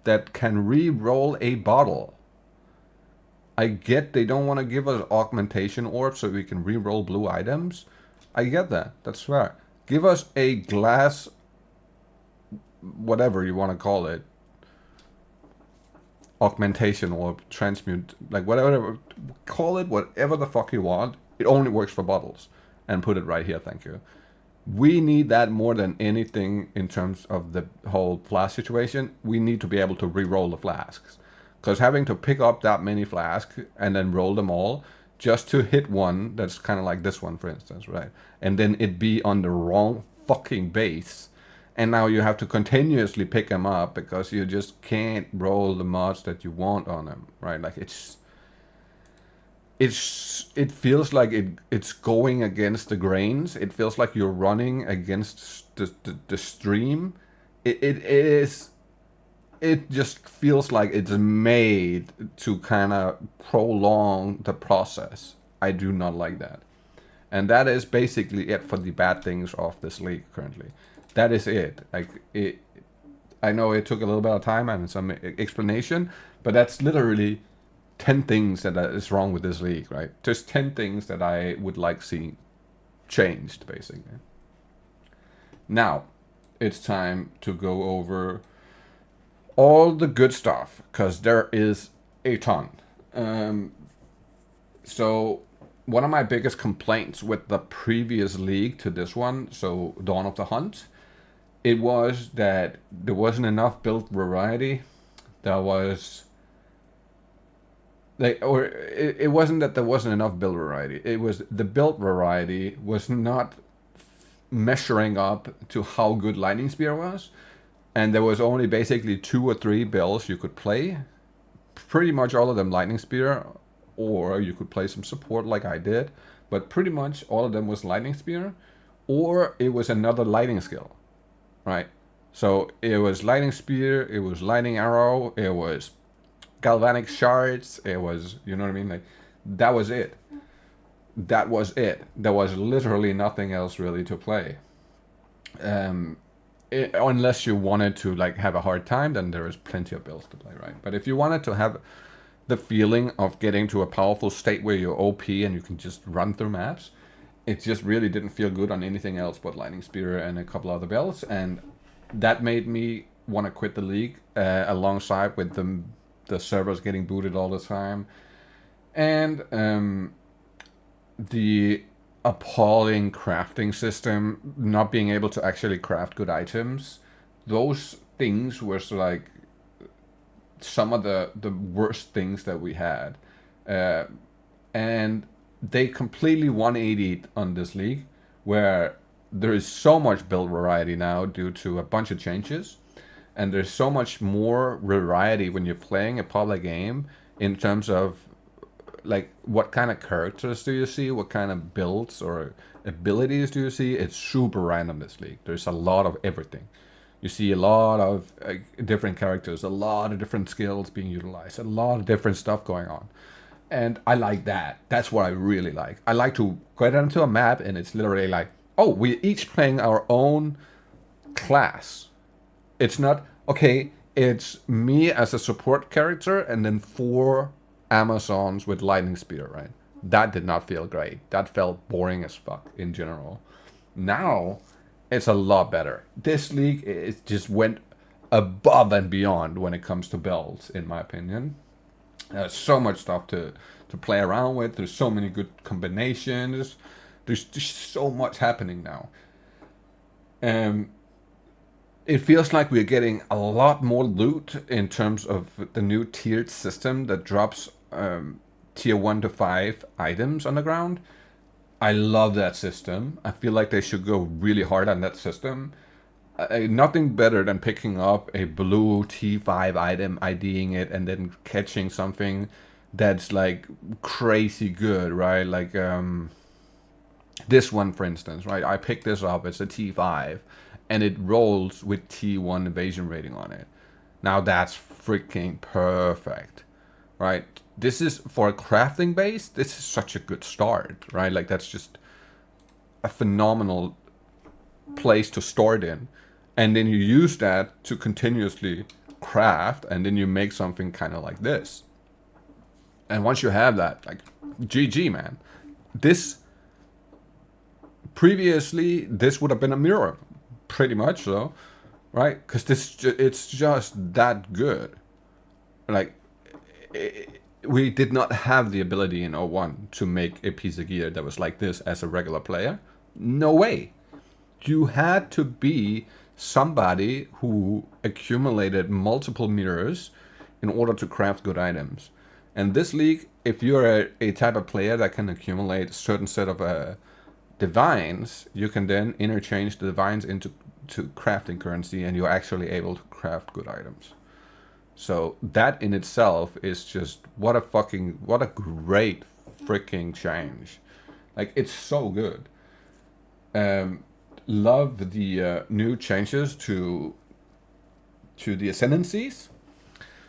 that can re-roll a bottle. I get they don't want to give us augmentation orbs so we can re-roll blue items. I get that. That's fair. Give us a glass, whatever you want to call it, augmentation orb, transmute, like whatever, call it whatever the fuck you want. It only works for bottles. And put it right here, thank you. We need that more than anything in terms of the whole flask situation. We need to be able to re-roll the flasks. Because having to pick up that many flasks and then roll them all just to hit one that's kind of like this one, for instance, right? And then it be on the wrong fucking base. And now you have to continuously pick them up because you just can't roll the mods that you want on them, right? Like it feels like it's going against the grains. It feels like you're running against the stream. It just feels like it's made to kind of prolong the process. I do not like that. And that is basically it for the bad things of this league currently. That is it. Like it, I know it took a little bit of time and some explanation, but that's literally 10 things that is wrong with this league, right? Just 10 things that I would like see changed, basically. Now, it's time to go over all the good stuff, because there is a ton. So one of my biggest complaints with the previous league to this one, so Dawn of the Hunt, it was that there wasn't enough build variety. There was like, or it wasn't that there wasn't enough build variety. It was the build variety was not measuring up to how good Lightning Spear was, and there was only basically 2 or 3 builds you could play. Pretty much all of them Lightning Spear, or you could play some support like I did, but pretty much all of them was Lightning Spear, or it was another lightning skill, right? So it was Lightning Spear, it was Lightning Arrow, it was Galvanic Shards, it was, you know what I mean? Like, that was it. That was it. There was literally nothing else really to play. Unless you wanted to like have a hard time, then there is plenty of builds to play, right? But if you wanted to have the feeling of getting to a powerful state where you're OP and you can just run through maps, it just really didn't feel good on anything else but Lightning Spear and a couple other builds, and that made me want to quit the league, alongside with the servers getting booted all the time, and the appalling crafting system, not being able to actually craft good items. Those things were like some of the worst things that we had, and they completely 180'd on this league, where there is so much build variety now due to a bunch of changes, and there's so much more variety when you're playing a public game in terms of like what kind of characters do you see, what kind of builds or abilities do you see. It's super random, this league. There's a lot of everything. You see a lot of different characters, a lot of different skills being utilized, a lot of different stuff going on. And I like that. That's what I really like. I like to get onto a map and it's literally like, oh, we're each playing our own class. It's not, okay, it's me as a support character and then 4 Amazons with Lightning Spear, right? That did not feel great. That felt boring as fuck in general. Now, it's a lot better. This league, it just went above and beyond when it comes to builds, in my opinion. There's so much stuff to play around with. There's so many good combinations. There's just so much happening now. It feels like we're getting a lot more loot in terms of the new tiered system that drops tier 1 to 5 items on the ground. I love that system. I feel like they should go really hard on that system. Nothing better than picking up a blue T5 item, IDing it, and then catching something that's like crazy good, right? Like this one, for instance, right? I picked this up. It's a T5, and it rolls with T1 evasion rating on it. Now that's freaking perfect, right? This is, for a crafting base, this is such a good start, right? Like, that's just a phenomenal place to start in. And then you use that to continuously craft, and then you make something kind of like this. And once you have that, like, GG, man. This, previously, this would have been a mirror, pretty much so, right? Because it's just that good. Like, we did not have the ability in 01 to make a piece of gear that was like this as a regular player. No way. You had to be somebody who accumulated multiple mirrors in order to craft good items. And this league, if you're a type of player that can accumulate a certain set of divines, you can then interchange the divines into crafting currency, and you're actually able to craft good items. So that in itself is just what a great freaking change. Like, it's so good. Love the new changes to the ascendancies.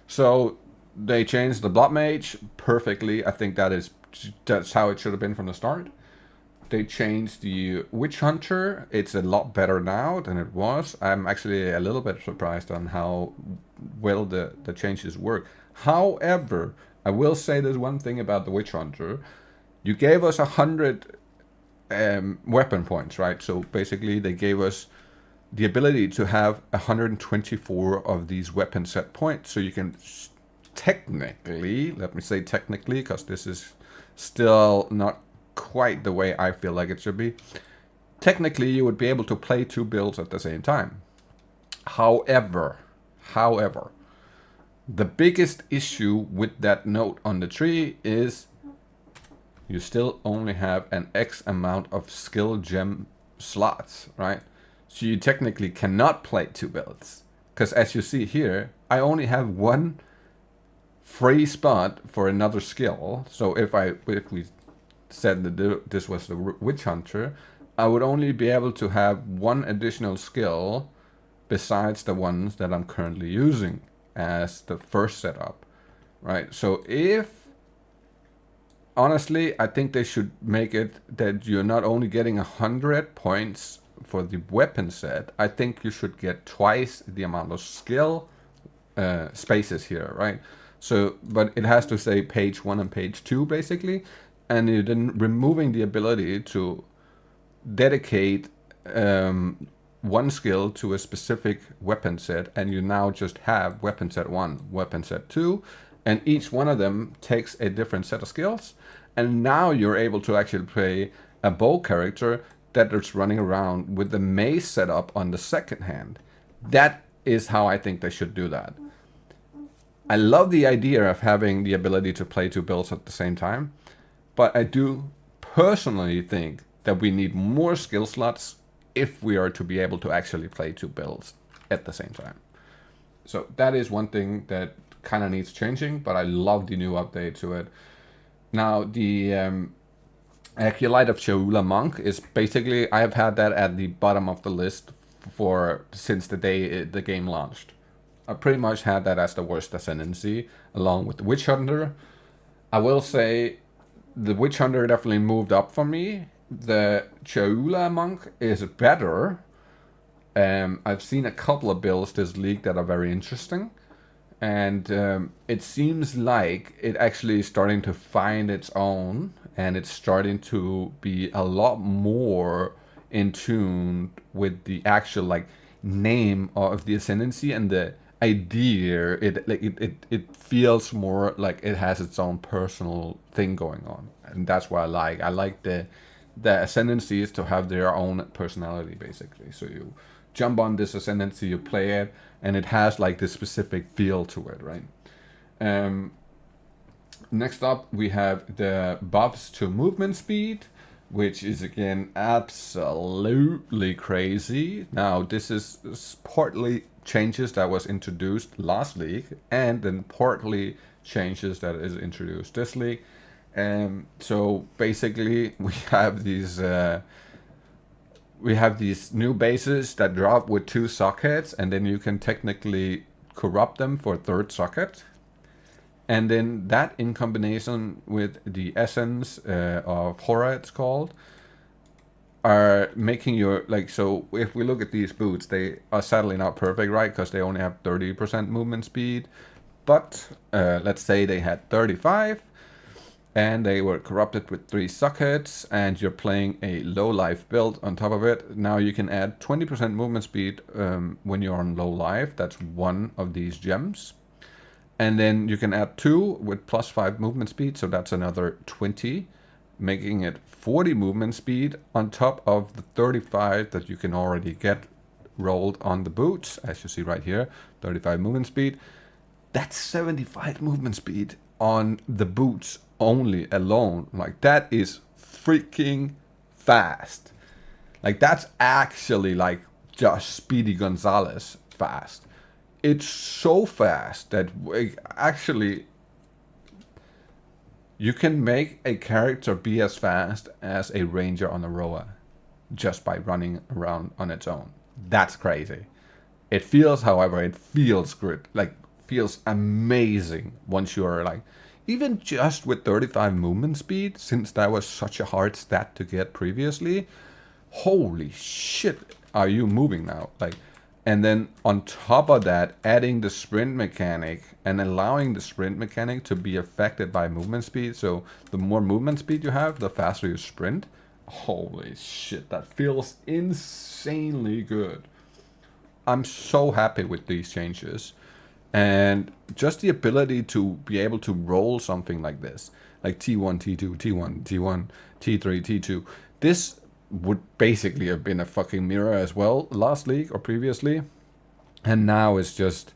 So they changed the Blood Mage perfectly. I think that's how it should have been from the start. They changed the Witch Hunter. It's a lot better now than it was. I'm actually a little bit surprised on how well the changes work. However, I will say there's one thing about the Witch Hunter. You gave us 100 weapon points, right? So basically they gave us the ability to have 124 of these weapon set points. So you can technically, let me say technically, because this is still not quite the way I feel like it should be. Technically, you would be able to play 2 builds at the same time. However, the biggest issue with that note on the tree is you still only have an X amount of skill gem slots, right? So you technically cannot play 2 builds. Because as you see here, I only have 1 free spot for another skill. So if we said that this was the Witch Hunter, I would only be able to have 1 additional skill besides the ones that I'm currently using as the first setup, right? So honestly, I think they should make it that you're not only getting 100 points for the weapon set, I think you should get twice the amount of skill spaces here, right? So, but it has to say page 1 and page 2 basically, and you're then removing the ability to dedicate 1 skill to a specific weapon set, and you now just have weapon set 1, weapon set 2, and each one of them takes a different set of skills, and now you're able to actually play a bow character that is running around with the mace setup on the second hand. That is how I think they should do that. I love the idea of having the ability to play 2 builds at the same time, but I do personally think that we need more skill slots if we are to be able to actually play 2 builds at the same time. So that is one thing that kind of needs changing, but I love the new update to it. Now, the Acolyte of Shaula Monk is basically, I have had that at the bottom of the list since the day the game launched. I pretty much had that as the worst ascendancy, along with the Witch Hunter. I will say the Witch Hunter definitely moved up for me. The Shaula Monk is better. I've seen a couple of builds this league that are very interesting. And it seems like it actually is starting to find its own, and it's starting to be a lot more in tune with the actual like name of the ascendancy and the idea. It feels more like it has its own personal thing going on, and that's what I like. I like the ascendancies to have their own personality, basically. So you jump on this ascendancy, you play it, and it has like this specific feel to it, right? Next up, we have the buffs to movement speed, which is again absolutely crazy. Now, this is partly changes that was introduced last league, and then partly changes that is introduced this league. So basically, we have these new bases that drop with 2 sockets, and then you can technically corrupt them for a 3rd socket. And then that, in combination with the essence of horror, it's called, are making your, like, so if we look at these boots, they are sadly not perfect, right? Because they only have 30% movement speed. But let's say they had 35, and they were corrupted with 3 sockets, and you're playing a low life build on top of it. Now you can add 20% movement speed when you're on low life. That's 1 of these gems. And then you can add 2 with plus 5 movement speed, so that's another 20, making it 40 movement speed on top of the 35 that you can already get rolled on the boots, as you see right here, 35 movement speed. That's 75 movement speed on the boots only alone, like that is freaking fast. Like that's actually like just Speedy Gonzalez fast. It's so fast that actually you can make a character be as fast as a ranger on a roa just by running around on its own. That's crazy. It feels, however, it feels good. Like, feels amazing once you're like, even just with 35 movement speed, since that was such a hard stat to get previously, holy shit, are you moving now? Like, and then on top of that, adding the sprint mechanic and allowing the sprint mechanic to be affected by movement speed. So the more movement speed you have, the faster you sprint. Holy shit, that feels insanely good. I'm so happy with these changes. And just the ability to be able to roll something like this, like T1, T2, T1, T1, T3, T2. This would basically have been a fucking mirror as well last league or previously. And now it's just,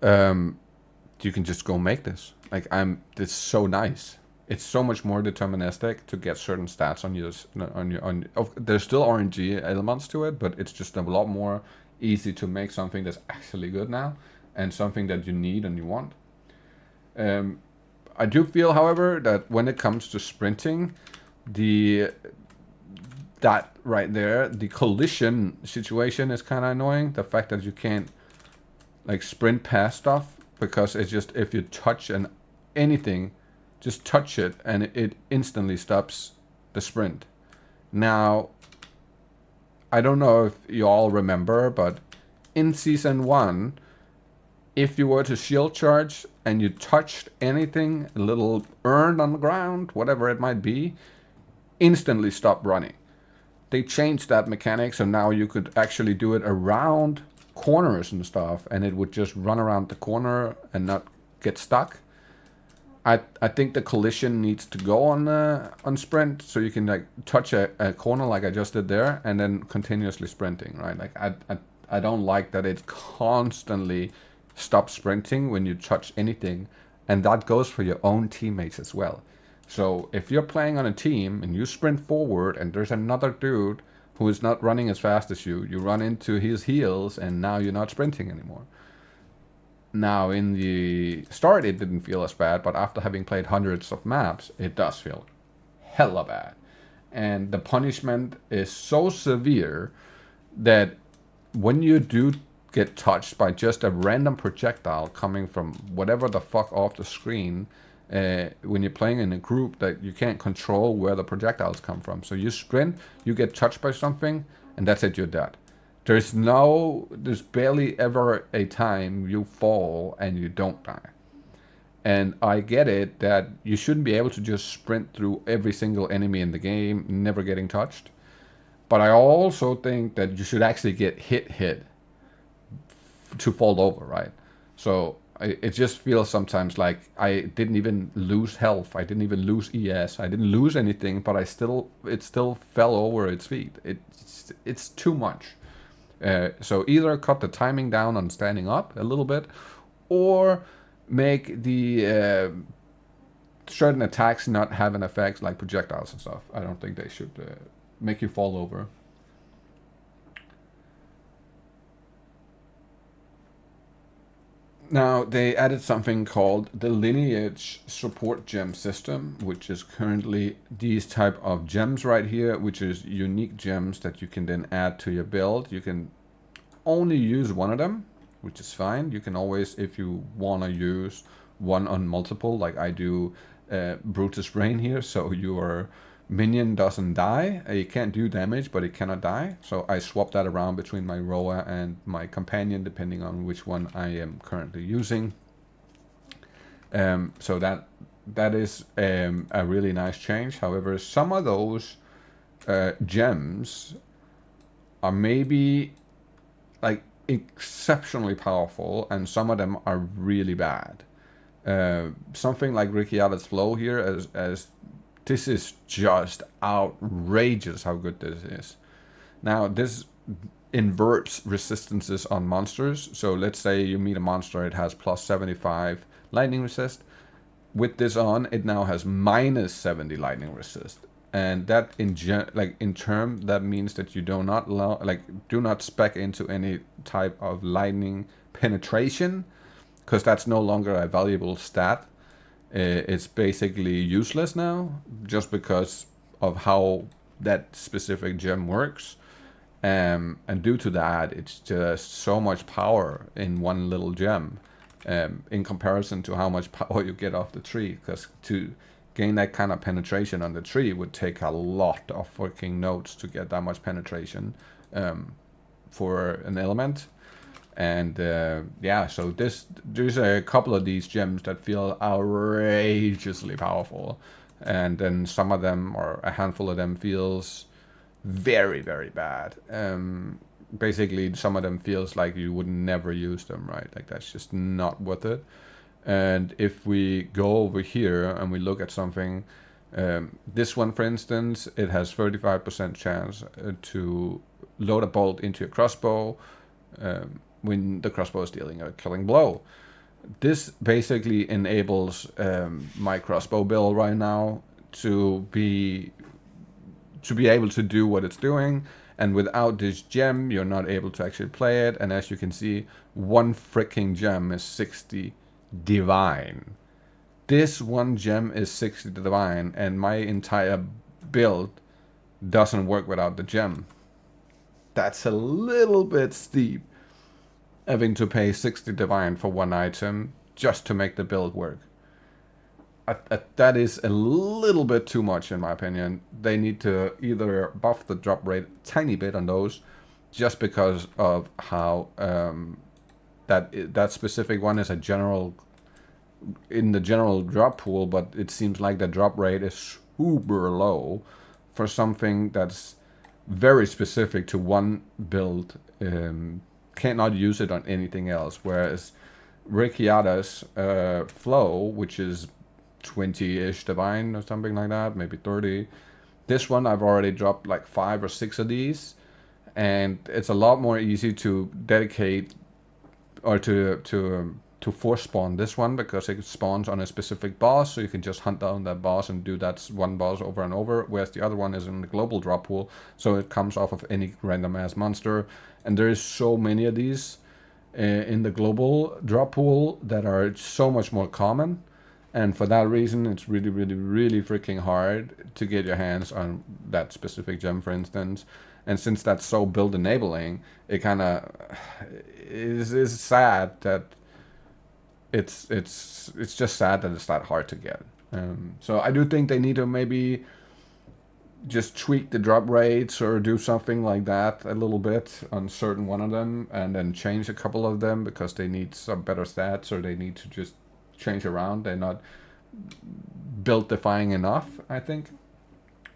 you can just go make this. Like, it's so nice. It's so much more deterministic to get certain stats there's still RNG elements to it, but it's just a lot more easy to make something that's actually good now and something that you need and you want. I do feel, however, that when it comes to sprinting, that right there, the collision situation is kind of annoying. The fact that you can't like sprint past stuff, because it's just, if you touch anything, just touch it and it instantly stops the sprint. Now, I don't know if you all remember, but in Season 1, if you were to shield charge and you touched anything, a little urn on the ground, whatever it might be, instantly stop running. They changed that mechanic, so now you could actually do it around corners and stuff, and it would just run around the corner and not get stuck. I think the collision needs to go on sprint, so you can like touch a corner like I just did there, and then continuously sprinting, right? Like I don't like that it constantly stops sprinting when you touch anything, and that goes for your own teammates as well. So if you're playing on a team and you sprint forward and there's another dude who is not running as fast as you run into his heels and now you're not sprinting anymore. Now in the start it didn't feel as bad, but after having played hundreds of maps, it does feel hella bad. And the punishment is so severe that when you do get touched by just a random projectile coming from whatever the fuck off the screen, when you're playing in a group, that you can't control where the projectiles come from. So you sprint, you get touched by something, and that's it, you're dead. There's barely ever a time you fall and you don't die. And I get it that you shouldn't be able to just sprint through every single enemy in the game, never getting touched. But I also think that you should actually get hit to fall over, right? So it just feels sometimes like I didn't even lose health, I didn't even lose ES, I didn't lose anything, but it still fell over its feet. It's too much. So either cut the timing down on standing up a little bit, or make the certain attacks not have an effect like projectiles and stuff. I don't think they should make you fall over. Now, they added something called the Lineage Support Gem System, which is currently these type of gems right here, which is unique gems that you can then add to your build. You can only use one of them, which is fine. You can always, if you want to use one on multiple, like I do Brutus Brain here, so your minion doesn't die. It can't do damage, but it cannot die. So I swap that around between my Roa and my companion, depending on which one I am currently using. So that is a really nice change. However, some of those gems are maybe like exceptionally powerful, and some of them are really bad. Something like Ricciardo's Flow here, as this is just outrageous how good this is. Now, this inverts resistances on monsters. So let's say you meet a monster, it has plus 75 lightning resist. with this on, it now has minus 70 lightning resist. And that in term, that means that you do not spec into any type of lightning penetration, because that's no longer a valuable stat. It's basically useless now, just because of how that specific gem works. And due to that, it's just so much power in one little gem, in comparison to how much power you get off the tree. Because to gain that kind of penetration on the tree would take a lot of freaking nodes to get that much penetration for an element. And yeah, so there's a couple of these gems that feel outrageously powerful, and then some of them, or a handful of them, feels very, very bad. Basically, some of them feels like you would never use them, right? Like, that's just not worth it. And if we go over here and we look at something, this one, for instance, it has 35% chance to load a bolt into a crossbow when the crossbow is dealing a killing blow. This basically enables my crossbow build right now to be able to do what it's doing. And without this gem, you're not able to actually play it. And as you can see, one freaking gem is 60 divine. This one gem is 60 divine, and my entire build doesn't work without the gem. That's a little bit steep, having to pay 60 divine for one item just to make the build work. That is a little bit too much, in my opinion. They need to either buff the drop rate a tiny bit on those, just because of how that specific one is a general in the general drop pool, but it seems like the drop rate is super low for something that's very specific to one build. Cannot use it on anything else. Whereas Ricciata's flow, which is 20-ish divine or something like that, maybe 30. This one I've already dropped like 5 or 6 of these, and it's a lot more easy to dedicate or to force spawn this one, because it spawns on a specific boss, so you can just hunt down that boss and do that one boss over and over, whereas the other one is in the global drop pool, so it comes off of any random ass monster. And there is so many of these in the global drop pool that are so much more common. And for that reason, it's really, really, really freaking hard to get your hands on that specific gem, for instance. And since that's so build enabling, it kind of is sad that it's just sad that it's that hard to get. So I do think they need to maybe just tweak the drop rates or do something like that a little bit on certain one of them, and then change a couple of them because they need some better stats, or they need to just change around. They're not build defying enough, I think.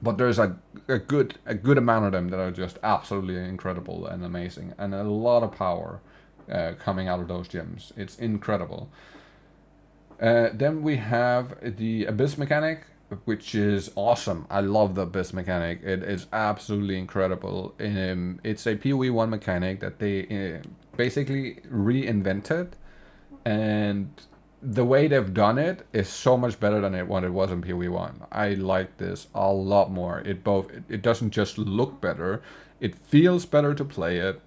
But there's a good amount of them that are just absolutely incredible and amazing, and a lot of power coming out of those gems. It's incredible. Then we have the Abyss mechanic, which is awesome. I love the Abyss mechanic. It is absolutely incredible. It's a PoE1 mechanic that they basically reinvented, and the way they've done it is so much better than what it was in PoE1. I like this a lot more. It doesn't just look better, it feels better to play it.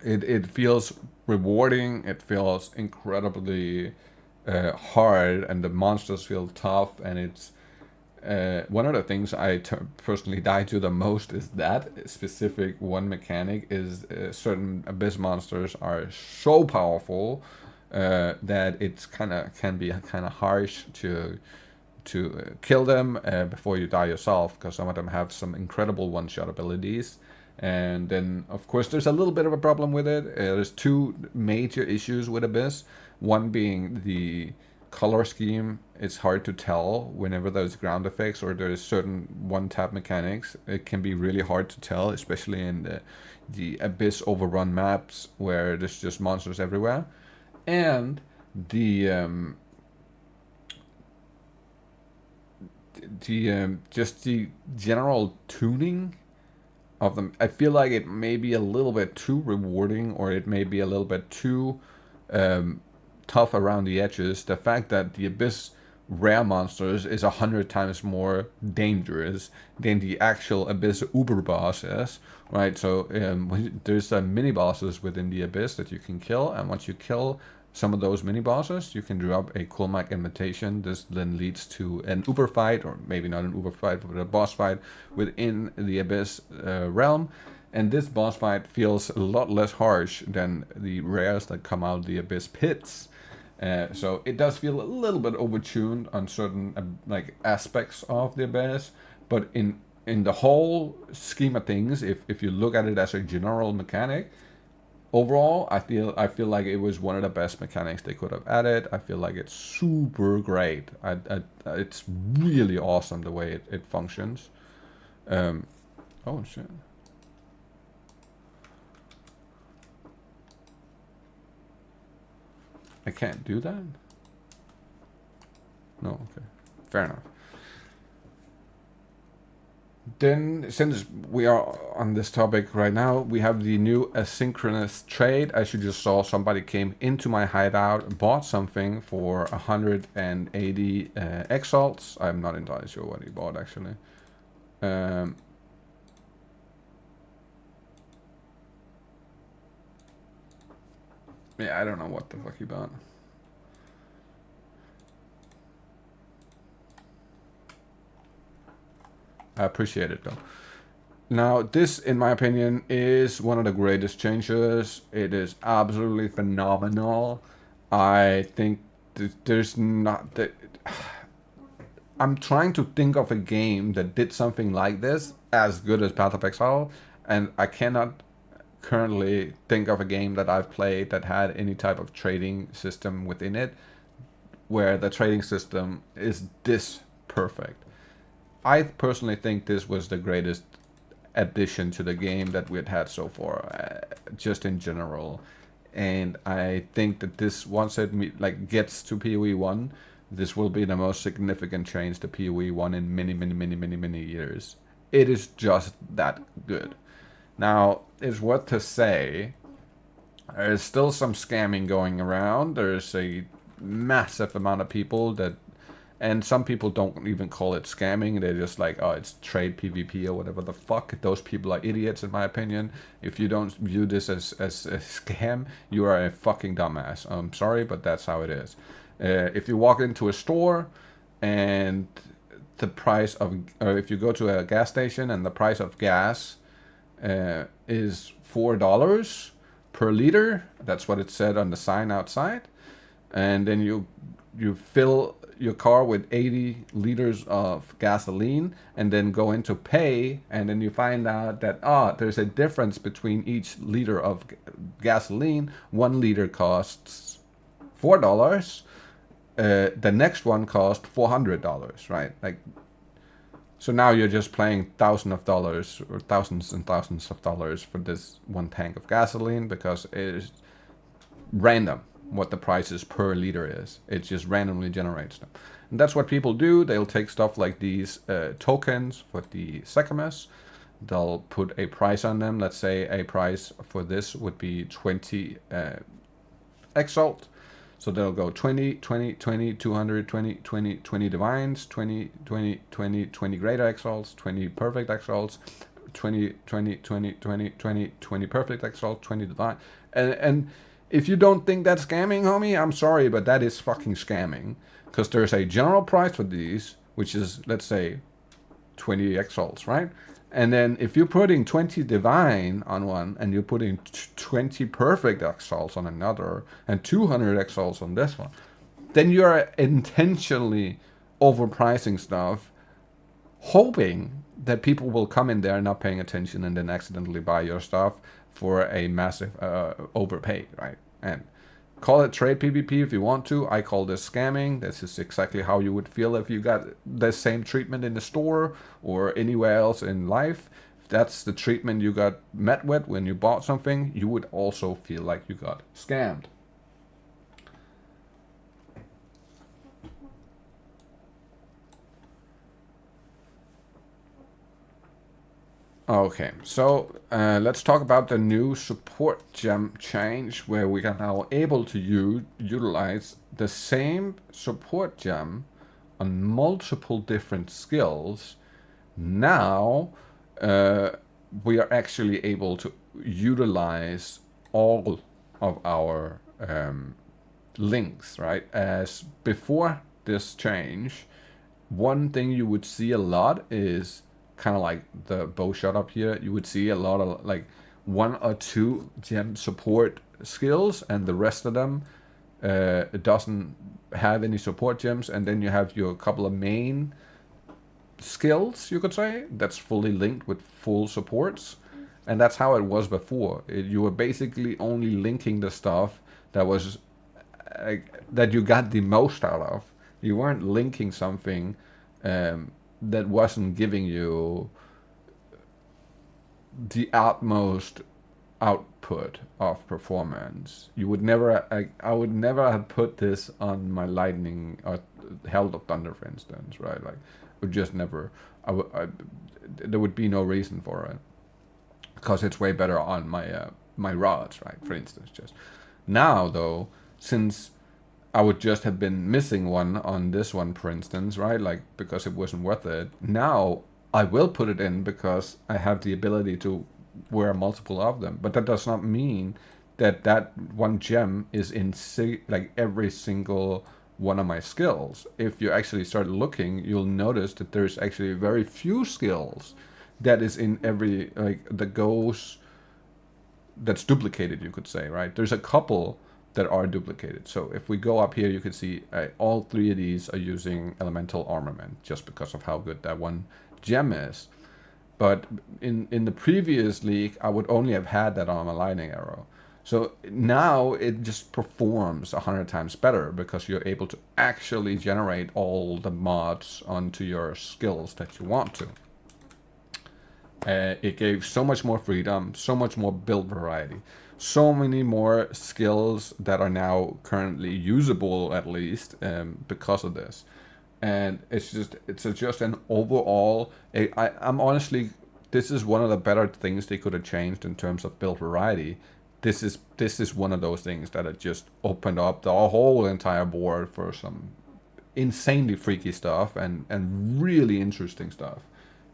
It feels rewarding. It feels incredibly hard, and the monsters feel tough. And it's one of the things I personally die to the most is that specific one mechanic. Is certain Abyss monsters are so powerful that it's can be kind of harsh to kill them before you die yourself, because some of them have some incredible one-shot abilities. And then, of course, there's a little bit of a problem with it. There's 2 major issues with Abyss. One being the color scheme. It's hard to tell whenever there's ground effects or there's certain one-tap mechanics. It can be really hard to tell, especially in the Abyss overrun maps where there's just monsters everywhere. And just the general tuning of them, I feel like it may be a little bit too rewarding, or it may be a little bit too tough around the edges. The fact that the Abyss rare monsters is 100 times more dangerous than the actual Abyss Uber boss is, right? So there's mini bosses within the Abyss that you can kill, and once you kill some of those mini bosses, you can drop a cool mech invitation. This then leads to an Uber fight, or maybe not an Uber fight, but a boss fight within the Abyss realm. And this boss fight feels a lot less harsh than the rares that come out of the Abyss pits. So it does feel a little bit overtuned on certain like aspects of the Abyss, but in the whole scheme of things, if you look at it as a general mechanic, overall, I feel like it was one of the best mechanics they could have added. I feel like it's super great. It's really awesome the way it functions. Oh shit. I can't do that? No, okay. Fair enough. Then, since we are on this topic right now, we have the new asynchronous trade. As you just saw, somebody came into my hideout, bought something for 180 exalts. I'm not entirely sure what he bought, actually. Yeah, I don't know what the fuck he bought. I appreciate it, though. Now, this, in my opinion, is one of the greatest changes. It is absolutely phenomenal. I think there's not... I'm trying to think of a game that did something like this as good as Path of Exile, and I cannot currently think of a game that I've played that had any type of trading system within it where the trading system is this perfect. I personally think this was the greatest addition to the game that we had so far, just in general. And I think that this, once it gets to PoE 1, this will be the most significant change to PoE 1 in many years. It is just that good. Now, it's worth to say, there's still some scamming going around. There's a massive amount of people that, and some people don't even call it scamming. They're just like, oh, it's trade PvP or whatever the fuck. Those people are idiots, in my opinion. If you don't view this as a scam, you are a fucking dumbass. I'm sorry, but that's how it is. If you walk into a store and the price of, or if you go to a gas station and the price of gas is $4 per liter, that's what it said on the sign outside, and then you fill your car with 80 liters of gasoline and then go into pay, and then you find out that there's a difference between each liter of gasoline. 1 liter costs $4, the next one costs $400, right? Like, so now you're just paying thousands of dollars or thousands and thousands of dollars for this 1 tank of gasoline, because it is random what the prices per liter is. It just randomly generates them. And that's what people do. They'll take stuff like these tokens for the Secamus. They'll put a price on them. Let's say a price for this would be 20 Exalt. So they'll go 20, 20, 20, 200, 20, 20, 20 Divines, 20, 20, 20, 20 Greater Exalts, 20 Perfect Exalts, 20, 20, 20, 20, 20, 20 Perfect Exalts, 20 Divine. And if you don't think that's scamming, homie, I'm sorry, but that is fucking scamming. Because there's a general price for these, which is, let's say, 20 Exalts, right? And then if you're putting 20 Divine on one, and you're putting 20 Perfect Exalts on another, and 200 Exalts on this one, then you're intentionally overpricing stuff, hoping that people will come in there not paying attention and then accidentally buy your stuff for a massive overpay, right? And call it trade PvP if you want to. I call this scamming. This is exactly how you would feel if you got the same treatment in the store or anywhere else in life. If that's the treatment you got met with when you bought something, you would also feel like you got scammed. Okay, so let's talk about the new support gem change, where we are now able to utilize the same support gem on multiple different skills, now we are actually able to utilize all of our links, right? As before this change, one thing you would see a lot is kind of like the bow shot up here. You would see a lot of like 1 or 2 gem support skills, and the rest of them it doesn't have any support gems. And then you have your couple of main skills, you could say, that's fully linked with full supports. And that's how it was before. You were basically only linking the stuff that was that you got the most out of. You weren't linking something that wasn't giving you the utmost output of performance. You would never, I would never have put this on my lightning or Held of Thunder, for instance, right? Like, would just never. There would be no reason for it, because it's way better on my my rods, right? For instance, just now though, since I would just have been missing one on this one, for instance, right? Like, because it wasn't worth it. Now I will put it in because I have the ability to wear multiple of them. But that does not mean that that one gem is in like every single one of my skills. If you actually start looking, you'll notice that there's actually very few skills that is in every, like, that's duplicated, you could say, right? There's a couple that are duplicated. So if we go up here, you can see all 3 of these are using elemental armament just because of how good that one gem is. But in the previous league, I would only have had that on a lightning arrow. So now it just performs 100 times better because you're able to actually generate all the mods onto your skills that you want to. It gave so much more freedom, so much more build variety, so many more skills that are now currently usable, at least, because of this. And it's just an overall. I'm honestly, this is one of the better things they could have changed in terms of build variety. This is one of those things that had just opened up the whole entire board for some insanely freaky stuff and really interesting stuff.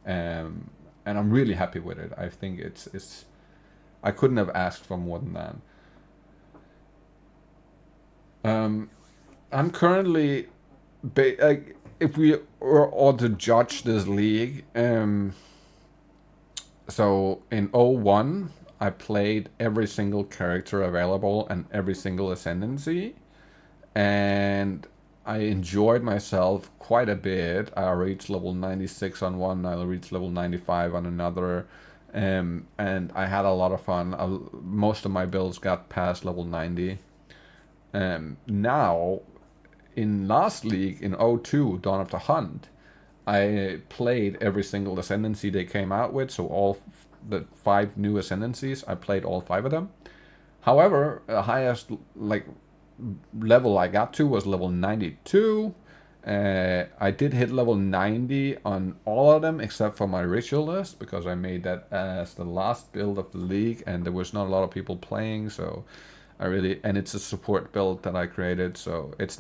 And I'm really happy with it. I think it's I couldn't have asked for more than that. I'm currently, if we are to judge this league, so in 01, I played every single character available and every single ascendancy, and I enjoyed myself quite a bit. I reached level 96 on one, I reached level 95 on another, and I had a lot of fun. Most of my builds got past level 90. Now, in last league, in 02, Dawn of the Hunt, I played every single ascendancy they came out with, so all the 5 new ascendancies, I played all 5 of them. However, the highest level I got to was level 92. I did hit level 90 on all of them except for my ritualist, because I made that as the last build of the league and there was not a lot of people playing, so and it's a support build that I created, so it's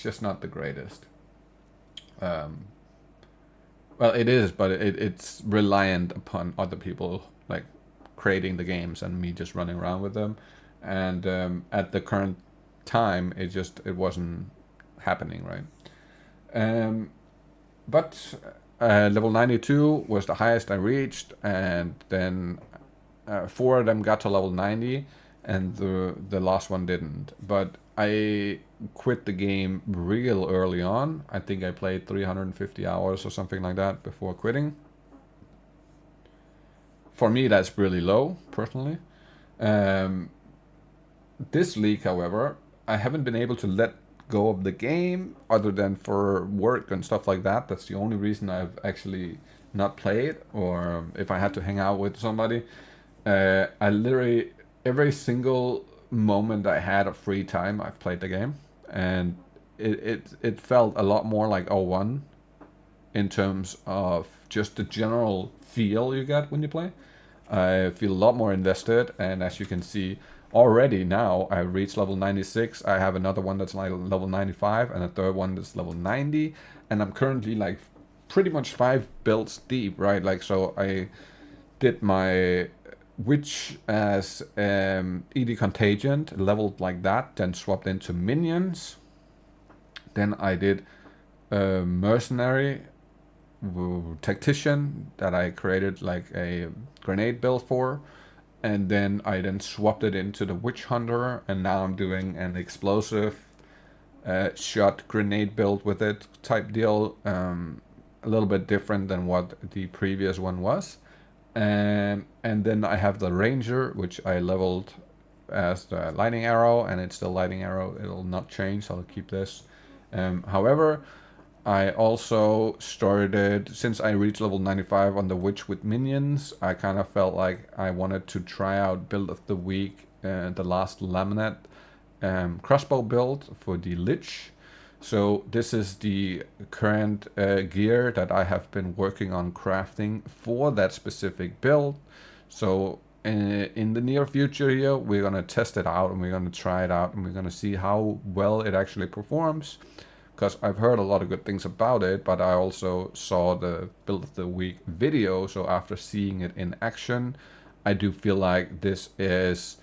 just not the greatest. Well, it is, but it's reliant upon other people like creating the games and me just running around with them. And at the current time, it wasn't happening, right? But level 92 was the highest I reached, and then 4 of them got to level 90, and the last one didn't. But I quit the game real early on. I think I played 350 hours or something like that before quitting. For me, that's really low, personally. This league, however, I haven't been able to let go of the game other than for work and stuff like that. That's the only reason I've actually not played, or if I had to hang out with somebody. I literally, every single moment I had of free time, I've played the game, and it felt a lot more like 01 in terms of just the general feel you get when you play. I feel a lot more invested, and as you can see, already now I've reached level 96. I have another one that's like level 95 and a third one that's level 90. And I'm currently like pretty much 5 builds deep, right? Like, so I did my witch as ED Contagion, leveled like that, then swapped into minions. Then I did mercenary tactician that I created like a grenade build for, and then I swapped it into the witch hunter, and now I'm doing an explosive shot grenade build with it type deal, a little bit different than what the previous one was. And then I have the ranger, which I leveled as the lightning arrow, and it's still lightning arrow. It'll not change, so I'll keep this. However, I also started, since I reached level 95 on the witch with minions, I kind of felt like I wanted to try out build of the week, the last laminate crossbow build for the lich. So this is the current gear that I have been working on crafting for that specific build. So in the near future here, we're going to test it out and we're going to try it out and we're going to see how well it actually performs. Because I've heard a lot of good things about it, but I also saw the build of the week video. So after seeing it in action, I do feel like this is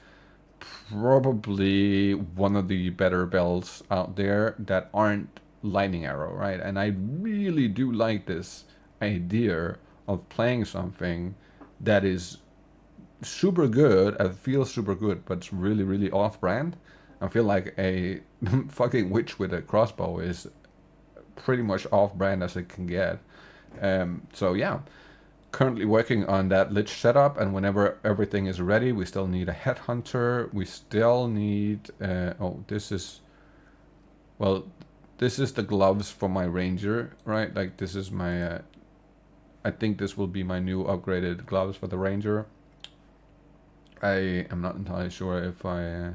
probably one of the better belts out there that aren't lightning arrow, right? And I really do like this idea of playing something that is super good and feels super good, but it's really, really off-brand. I feel like a fucking witch with a crossbow is pretty much off-brand as it can get. So yeah, currently working on that lich setup, and whenever everything is ready, we still need a headhunter. We still need this is the gloves for my ranger, right? Like this is my I think this will be my new upgraded gloves for the ranger. I am not entirely sure if I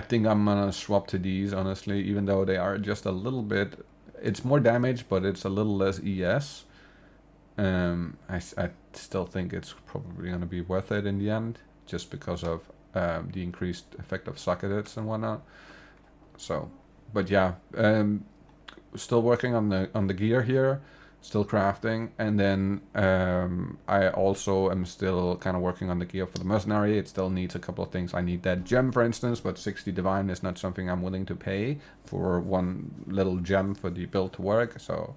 think I'm gonna swap to these, honestly, even though they are just a little bit, it's more damage, but it's a little less ES. I still think it's probably going to be worth it in the end, just because of the increased effect of sockets and whatnot. So, but yeah, still working on the gear here, still crafting, and then I also am still kind of working on the gear for the mercenary. It still needs a couple of things. I need that gem, for instance, but 60 divine is not something I'm willing to pay for one little gem for the build to work. So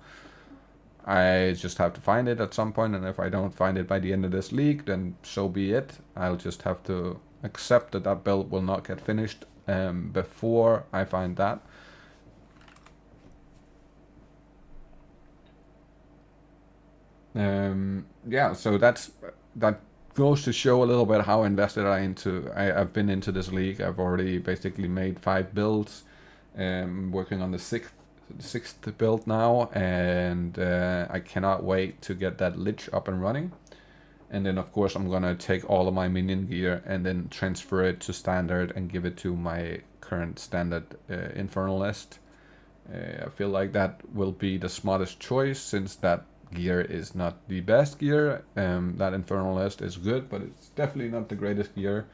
I just have to find it at some point, and if I don't find it by the end of this league, then so be it. I'll just have to accept that that build will not get finished before I find that. Yeah, so that goes to show a little bit how invested I've been into this league. I've already basically made 5 builds, working on the sixth build now, and I cannot wait to get that lich up and running. And then of course I'm gonna take all of my minion gear and then transfer it to standard and give it to my current standard infernalist. I feel like that will be the smartest choice, since that gear is not the best gear. That infernalist is good, but it's definitely not the greatest gear.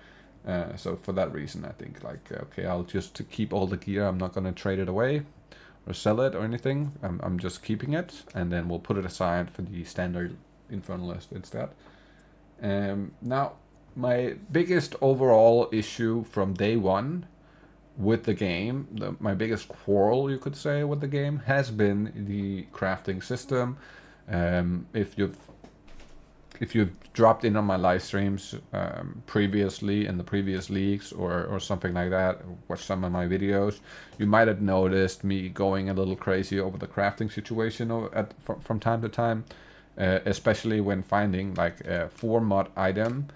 So for that reason, I think like okay, I'll just keep all the gear. I'm not gonna trade it away or sell it or anything. I'm just keeping it, and then we'll put it aside for the standard infernalist instead. Now, my biggest overall issue from day one with the game, my biggest quarrel, you could say, with the game has been the crafting system. If you've dropped in on my live streams previously in the previous leagues or something like that, watched some of my videos, you might have noticed me going a little crazy over the crafting situation from time to time, especially when finding like a 4 mod item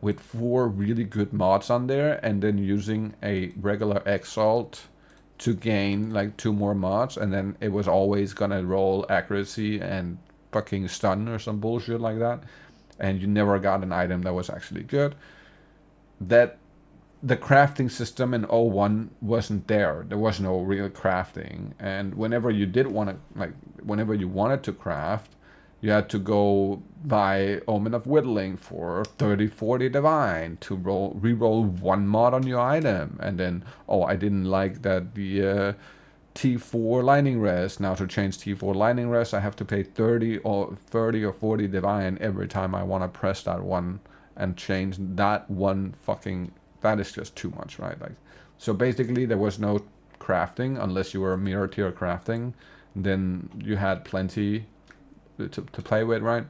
with 4 really good mods on there, and then using a regular exalt to gain like 2 more mods, and then it was always gonna roll accuracy and fucking stun or some bullshit like that, and you never got an item that was actually good. That the crafting system in 01 wasn't there. There was no real crafting, and whenever you did want to, like, whenever you wanted to craft, You had to go buy Omen of Whittling for 30-40 divine to re-roll one mod on your item. And then, oh, I didn't like that the T4 lightning rest. Now to change T4 lightning rest, I have to pay 30 or 40 divine every time I want to press that one and change that one fucking... That is just too much, right? Like, so basically there was no crafting unless you were mirror tier crafting. Then you had plenty to play with, right?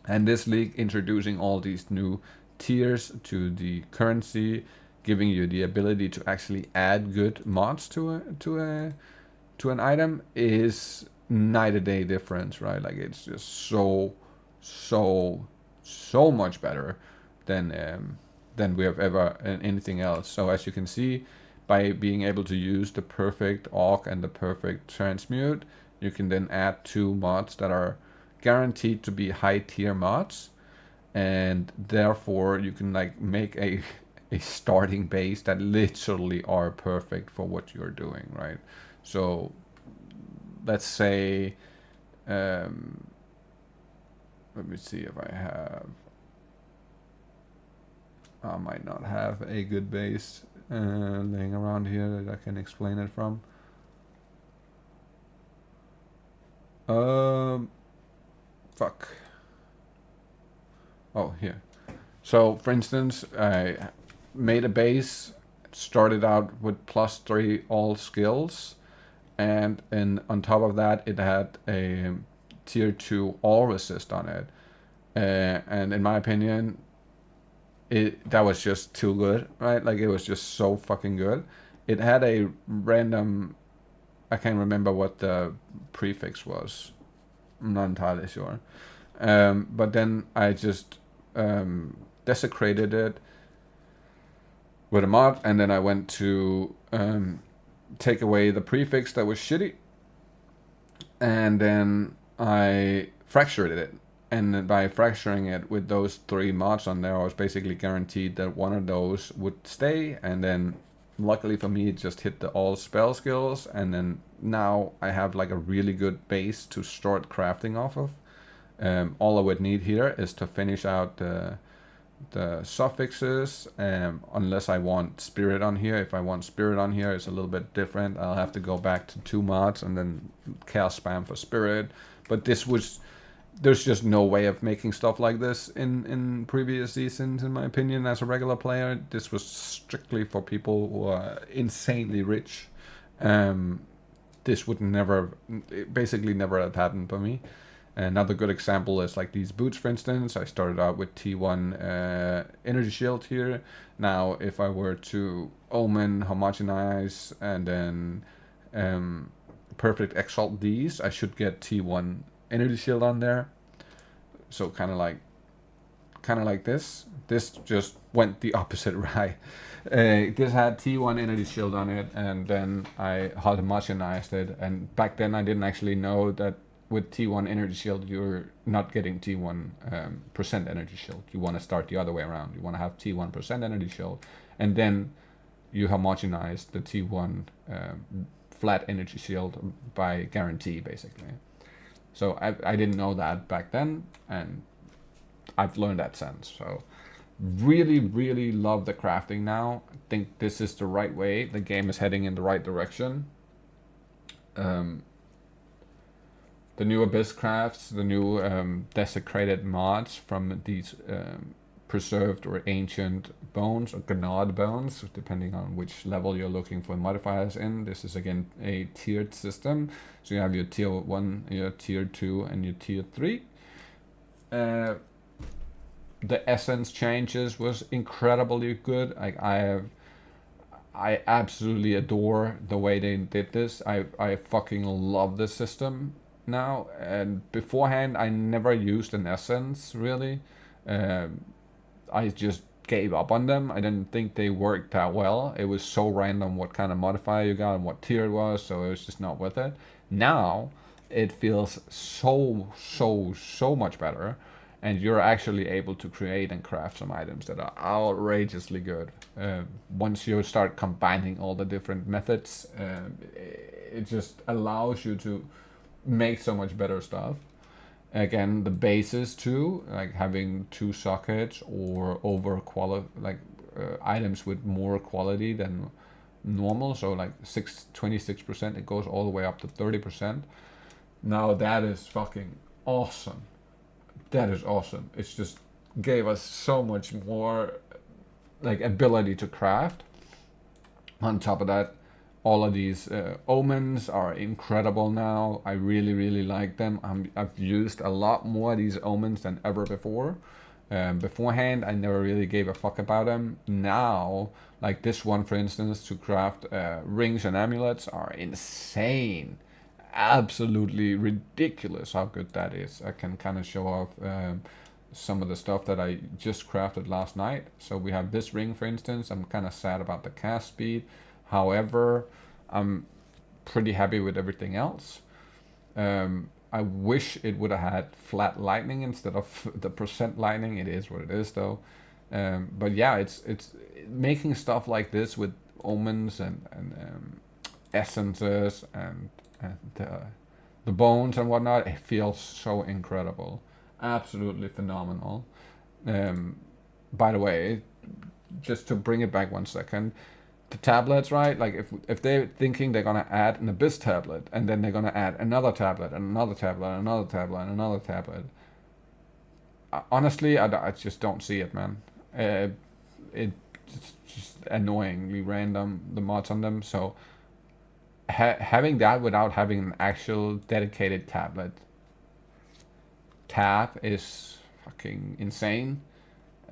And this league introducing all these new tiers to the currency, giving you the ability to actually add good mods to an item is night and day difference, right? Like it's just so much better than we have ever in anything else. So as you can see, by being able to use the perfect AUG and the perfect transmute, you can then add two mods that are guaranteed to be high tier mods, and therefore you can like make a starting base that literally are perfect for what you're doing, right? So let's say, let me see if I might not have a good base laying around here that I can explain it from. Fuck. Oh, here. So, for instance, I made a base, started out with +3 all skills, and on top of that, it had a tier 2 all resist on it. And in my opinion, that was just too good, right? Like, it was just so fucking good. It had a random... I can't remember what the prefix was. I'm not entirely sure. But then I just desecrated it with a mod, and then I went to take away the prefix that was shitty, and then I fractured it. And by fracturing it with those 3 mods on there, I was basically guaranteed that one of those would stay, and then luckily for me, it just hit the all spell skills, and then now I have like a really good base to start crafting off of. All I would need here is to finish out the suffixes, unless I want spirit on here. If I want spirit on here, it's a little bit different. I'll have to go back to 2 mods and then chaos spam for spirit. But there's just no way of making stuff like this in previous seasons, in my opinion, as a regular player. This was strictly for people who are insanely rich. This would basically never have happened for me. Another good example is like these boots, for instance. I started out with T1 energy shield here. Now, if I were to Omen, homogenize, and then perfect exalt these, I should get T1 energy shield on there. So kind of like this. This just went the opposite right. This had T1 energy shield on it, and then I homogenized it. And back then I didn't actually know that with T1 energy shield you're not getting T1 percent energy shield. You want to start the other way around. You want to have T1% energy shield, and then you homogenize the T1 flat energy shield by guarantee, basically. So I didn't know that back then, and I've learned that since. So really, really love the crafting now. I think this is the right way. The game is heading in the right direction. The new Abyss crafts, the new desecrated mods from these preserved or ancient bones, or gnawed bones, depending on which level you're looking for modifiers in. This is again a tiered system. So you have your tier 1, your tier 2, and your tier 3. The essence changes was incredibly good. Like I absolutely adore the way they did this. I fucking love this system now. And beforehand, I never used an essence really. I just gave up on them. I didn't think they worked that well. It was so random what kind of modifier you got and what tier it was, so it was just not worth it. Now it feels so much better, and you're actually able to create and craft some items that are outrageously good. Once you start combining all the different methods, it just allows you to make so much better stuff. Again, the bases too, like having 2 sockets or items with more quality than normal. So like 26%, it goes all the way up to 30%. Now that is fucking awesome. That is awesome. It's just gave us so much more like ability to craft. On top of that, all of these omens are incredible now. I really, really like them. I've used a lot more of these omens than ever before. Beforehand, I never really gave a fuck about them. Now, like this one, for instance, to craft rings and amulets are insane. Absolutely ridiculous how good that is. I can kind of show off some of the stuff that I just crafted last night. So we have this ring, for instance. I'm kind of sad about the cast speed. However, I'm pretty happy with everything else. I wish it would have had flat lightning instead of the percent lightning. It is what it is, though. But yeah, it's making stuff like this with omens and essences and the bones and whatnot. It feels so incredible, absolutely phenomenal. By the way, just to bring it back 1 second, the tablets, right? Like if they're thinking they're gonna add an abyss tablet and then they're gonna add another tablet and another tablet and another tablet and another tablet, honestly, I just don't see it, man. It's just annoyingly random, the mods on them. So having that without having an actual dedicated tab is fucking insane.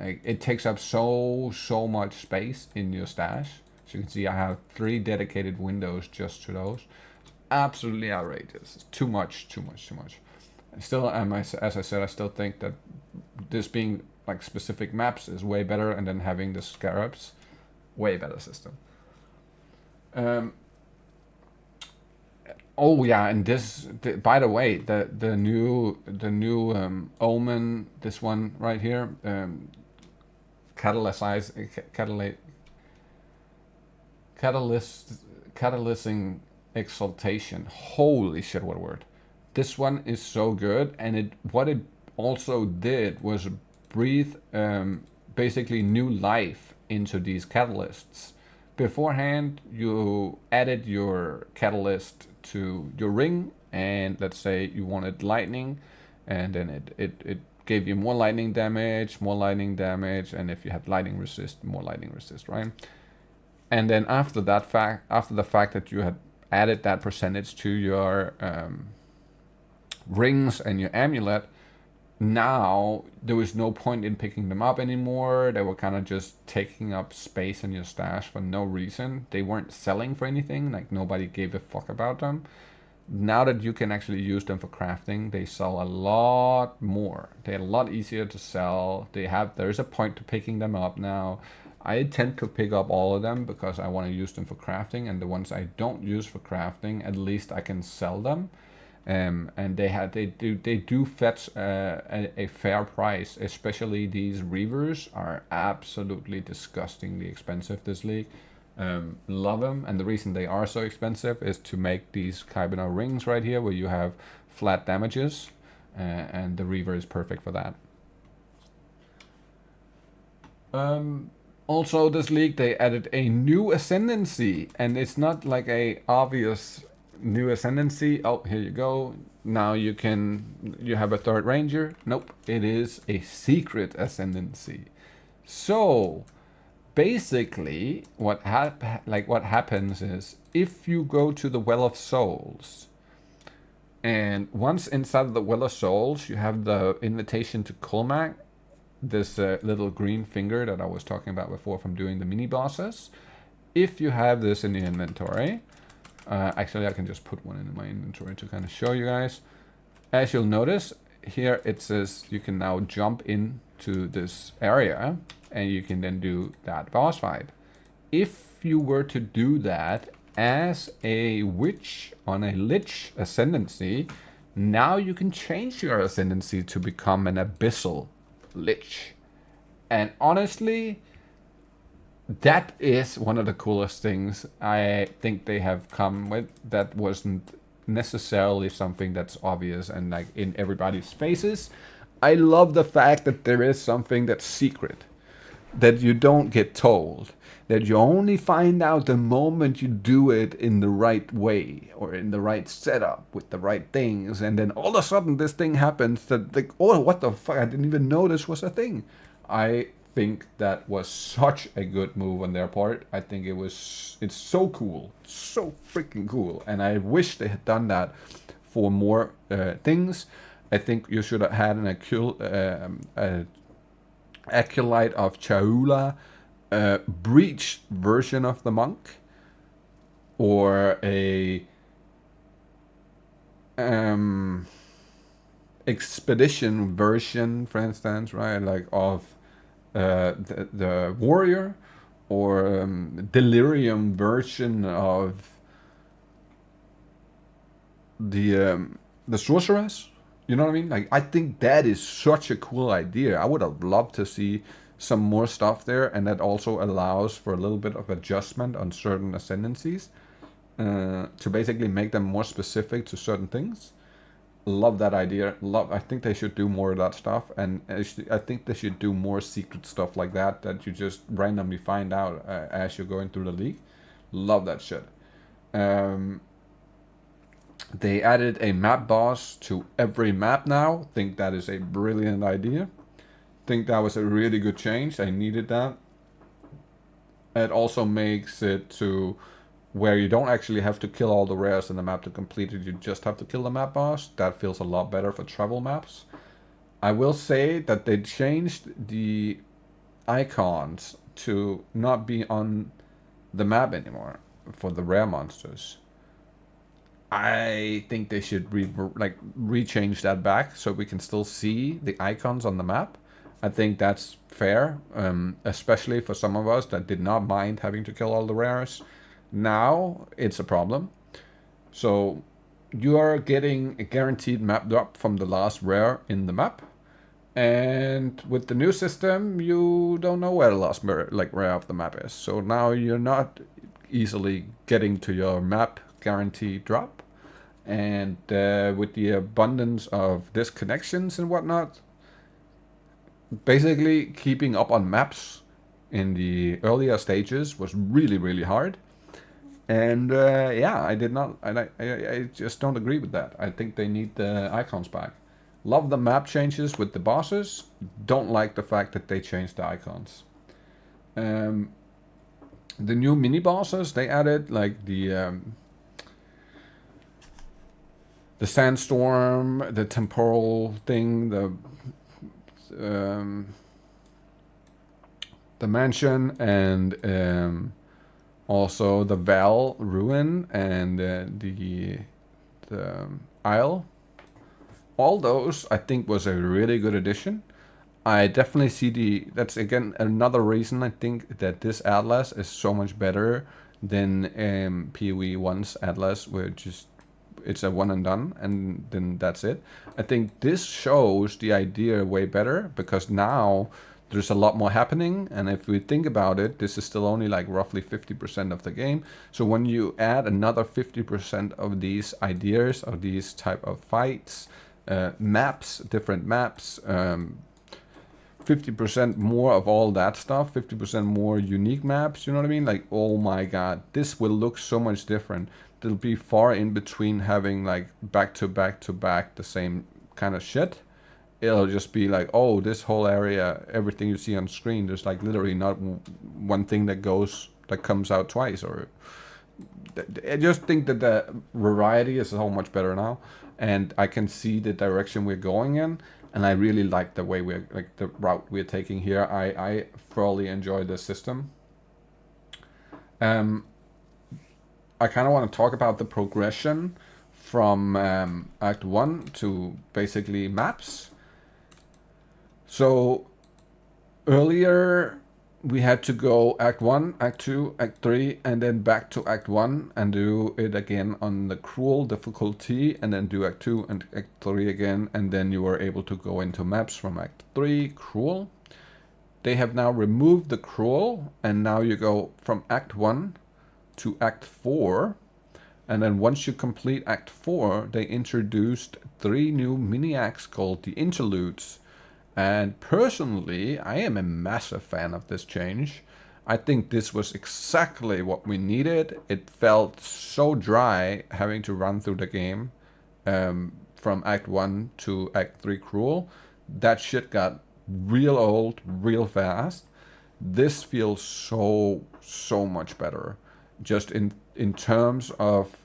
Like, it takes up so much space in your stash. So you can see I have 3 dedicated windows just to those. Absolutely outrageous. It's too much. Still, as I said, I still think that this being like specific maps is way better, and then having the scarabs, way better system. Oh yeah, and by the way, the new omen, this one right here, catalyzing exaltation. Holy shit, what a word! This one is so good, and what it also did was breathe basically new life into these catalysts. Beforehand, you added your catalyst to your ring, and let's say you wanted lightning, and then it gave you more lightning damage, and if you had lightning resist, more lightning resist, right? And then after the fact that you had added that percentage to your rings and your amulet, now there was no point in picking them up anymore. They were kind of just taking up space in your stash for no reason. They weren't selling for anything, like nobody gave a fuck about them. Now that you can actually use them for crafting, they sell a lot more. They're a lot easier to sell. There's a point to picking them up now. I tend to pick up all of them because I want to use them for crafting, and the ones I don't use for crafting, at least I can sell them. And they do fetch a fair price. Especially these reavers are absolutely disgustingly expensive this league. Love them, and the reason they are so expensive is to make these Kybana rings right here, where you have flat damages, and the reaver is perfect for that. Also, this league they added a new ascendancy, and it's not like a obvious new ascendancy. Oh, here you go. Now you have a 3rd ranger. Nope, it is a secret ascendancy. So basically, what happens is, if you go to the Well of Souls, and once inside of the Well of Souls, you have the invitation to Colmac, this little green finger that I was talking about before from doing the mini bosses. If you have this in the inventory, actually I can just put one in my inventory to kind of show you guys. As you'll notice, here it says you can now jump into this area, and you can then do that boss fight. If you were to do that as a witch on a lich ascendancy, now you can change your ascendancy to become an abyssal lich. And honestly, that is one of the coolest things I think they have come with that wasn't necessarily something that's obvious and like in everybody's faces. I love the fact that there is something that's secret, that you don't get told, that you only find out the moment you do it in the right way or in the right setup with the right things, and then all of a sudden this thing happens that like, oh, what the fuck, I didn't even know this was a thing. I think that was such a good move on their part. I think it's so cool, so freaking cool, and I wish they had done that for more things. I think you should have had an Acolyte of Chaula breach version of the monk, or a expedition version, for instance, right? Like of the warrior, or delirium version of the sorceress. You know what I mean? Like, I think that is such a cool idea. I would have loved to see some more stuff there, and that also allows for a little bit of adjustment on certain ascendancies to basically make them more specific to certain things. Love that idea. I think they should do more of that stuff, and I think they should do more secret stuff like that that you just randomly find out as you're going through the league. Love that shit. They added a map boss to every map now. Think that is a brilliant idea. Think that was a really good change. I needed that. It also makes it to where you don't actually have to kill all the rares in the map to complete it. You just have to kill the map boss. That feels a lot better for travel maps. I will say that they changed the icons to not be on the map anymore for the rare monsters. I think they should rechange that back so we can still see the icons on the map. I think that's fair, especially for some of us that did not mind having to kill all the rares. Now it's a problem. So you are getting a guaranteed map drop from the last rare in the map. And with the new system, you don't know where the last rare of the map is. So now you're not easily getting to your map guarantee drop. And with the abundance of disconnections and whatnot, basically keeping up on maps in the earlier stages was really, really hard. And yeah, I just don't agree with that. I think they need the icons back. Love the map changes with the bosses. Don't like the fact that they changed the icons. The new mini bosses, they added like the sandstorm, the temporal thing, the mansion, and also the Val ruin and the Isle. All those I think was a really good addition. I definitely see that's again another reason I think that this Atlas is so much better than PoE1's Atlas, which is it's a one and done, and then that's it. I think this shows the idea way better, because now there's a lot more happening, and if we think about it, this is still only like roughly 50% of the game. So when you add another 50% of these ideas, of these type of fights, maps, different maps, 50% more of all that stuff, 50% more unique maps, you know what I mean? Like, oh my god, this will look so much different. It'll be far in between having like back to back to back the same kind of shit. It'll just be like, oh, this whole area, everything you see on screen, there's like literally not one thing that comes out twice. Or I just think that the variety is so much better now, and I can see the direction we're going in, and I really like the way the route we're taking here. I thoroughly enjoy this system. I kind of want to talk about the progression from Act 1 to basically maps. So earlier we had to go Act 1, Act 2, Act 3, and then back to Act 1 and do it again on the cruel difficulty, and then do Act 2 and Act 3 again, and then you were able to go into maps from Act 3, cruel. They have now removed the cruel, and now you go from Act 1 to Act 4, And then once you complete Act 4, they introduced 3 new mini acts called the interludes. And personally, I am a massive fan of this change. I think this was exactly what we needed. It felt so dry having to run through the game from Act 1 to Act 3 Cruel. That shit got real old real fast. This feels so much better. Just in terms of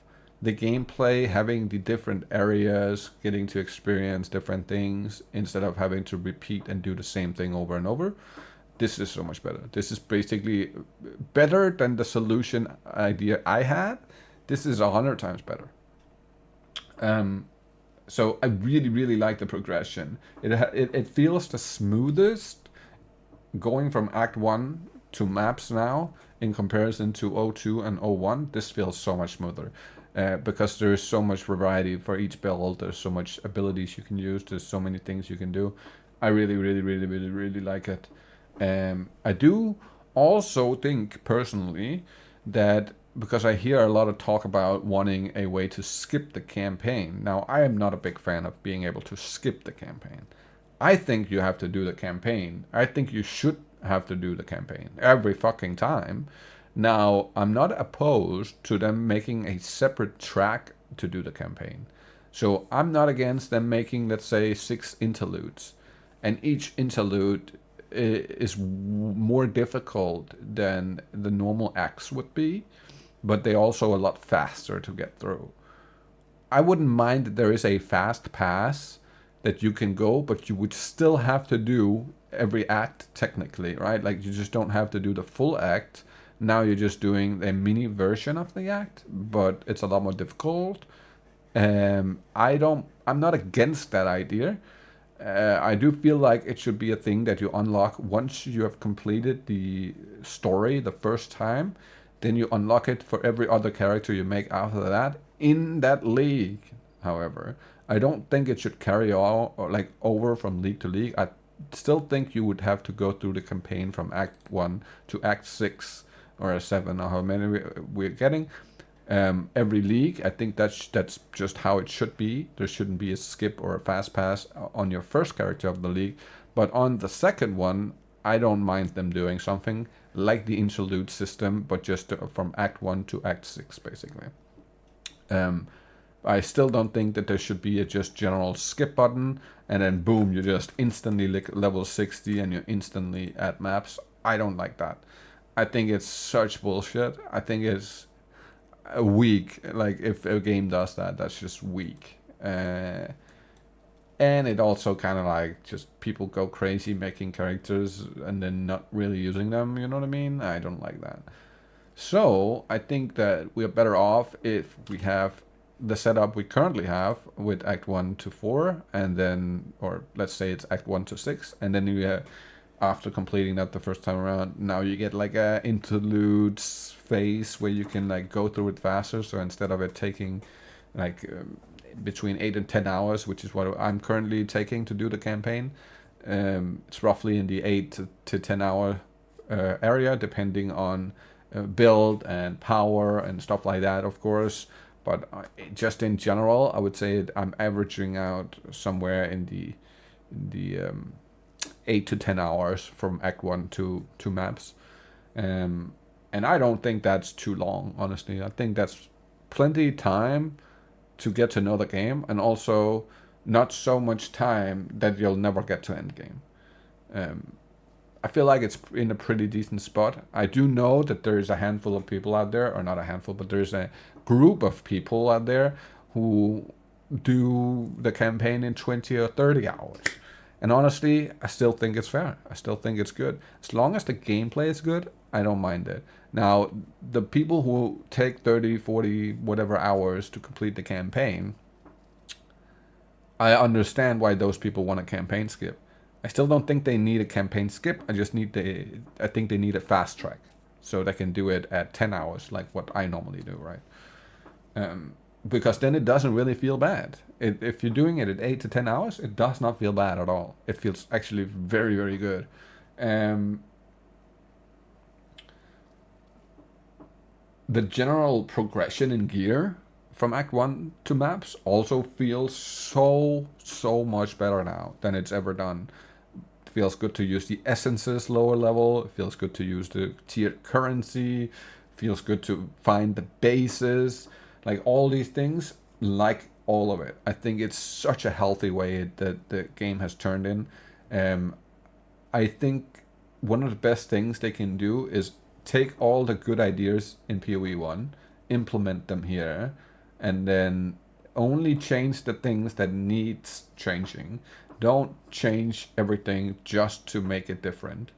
the gameplay, having the different areas, getting to experience different things instead of having to repeat and do the same thing over and over. This is so much better. This is basically better than the solution idea I had. This is 100 times better. So I really like the progression. It feels the smoothest going from Act 1 to maps now in comparison to O2 and O1. This feels so much smoother. Because there's so much variety for each build. There's so much abilities you can use. There's so many things you can do. I really like it. I do also think personally that because I hear a lot of talk about wanting a way to skip the campaign. Now, I am not a big fan of being able to skip the campaign. I think you have to do the campaign. I think you should have to do the campaign every fucking time. Now, I'm not opposed to them making a separate track to do the campaign. So I'm not against them making, let's say, 6 interludes. And each interlude is more difficult than the normal acts would be, but they're also a lot faster to get through. I wouldn't mind that there is a fast pass that you can go, but you would still have to do every act technically, right? Like you just don't have to do the full act. Now you're just doing a mini version of the act, but it's a lot more difficult. I'm not against that idea. I do feel like it should be a thing that you unlock once you have completed the story the first time. Then you unlock it for every other character you make after that in that league. However, I don't think it should carry all or like over from league to league. I still think you would have to go through the campaign from Act 1 to Act 6 or a 7 or how many we're getting. Every league, I think that's just how it should be. There shouldn't be a skip or a fast pass on your first character of the league. But on the second one, I don't mind them doing something like the interlude system, but just from Act 1 to Act 6, basically. I still don't think that there should be a just general skip button, and then boom, you just instantly level 60 and you're instantly at maps. I don't like that. I think it's such bullshit. I think it's weak. Like if a game does that, that's just weak. And it also kind of like just people go crazy making characters and then not really using them. You know what I mean? I don't like that. So I think that we're better off if we have the setup we currently have with Act 1 to 4, and then, or let's say it's Act 1 to 6, and then you after completing that the first time around, now you get like a interludes phase where you can like go through it faster. So instead of it taking like between 8 and 10 hours, which is what I'm currently taking to do the campaign, it's roughly in the 8 to 10 hour area, depending on build and power and stuff like that, of course. But just in general, I would say I'm averaging out somewhere in the 8 to 10 hours from Act 1 to maps. And I don't think that's too long, honestly. I think that's plenty time to get to know the game, and also not so much time that you'll never get to end game. I feel like it's in a pretty decent spot. I do know that there is a handful of people out there, or not a handful, but there's a group of people out there who do the campaign in 20 or 30 hours. And honestly, I still think it's fair. I still think it's good. As long as the gameplay is good, I don't mind it. Now, the people who take 30, 40, whatever hours to complete the campaign, I understand why those people want a campaign skip. I still don't think they need a campaign skip. I think they need a fast track, so they can do it at 10 hours, like what I normally do, right? Because then it doesn't really feel bad. If you're doing it at 8 to 10 hours, it does not feel bad at all. It feels actually very, very good. The general progression in gear from Act 1 to maps also feels so much better now than it's ever done. It feels good to use the essences lower level. It feels good to use the tiered currency. It feels good to find the bases. Like all these things, like all of it. I think it's such a healthy way that the game has turned in. I think one of the best things they can do is take all the good ideas in PoE1, implement them here, and then only change the things that needs changing. Don't change everything just to make it different.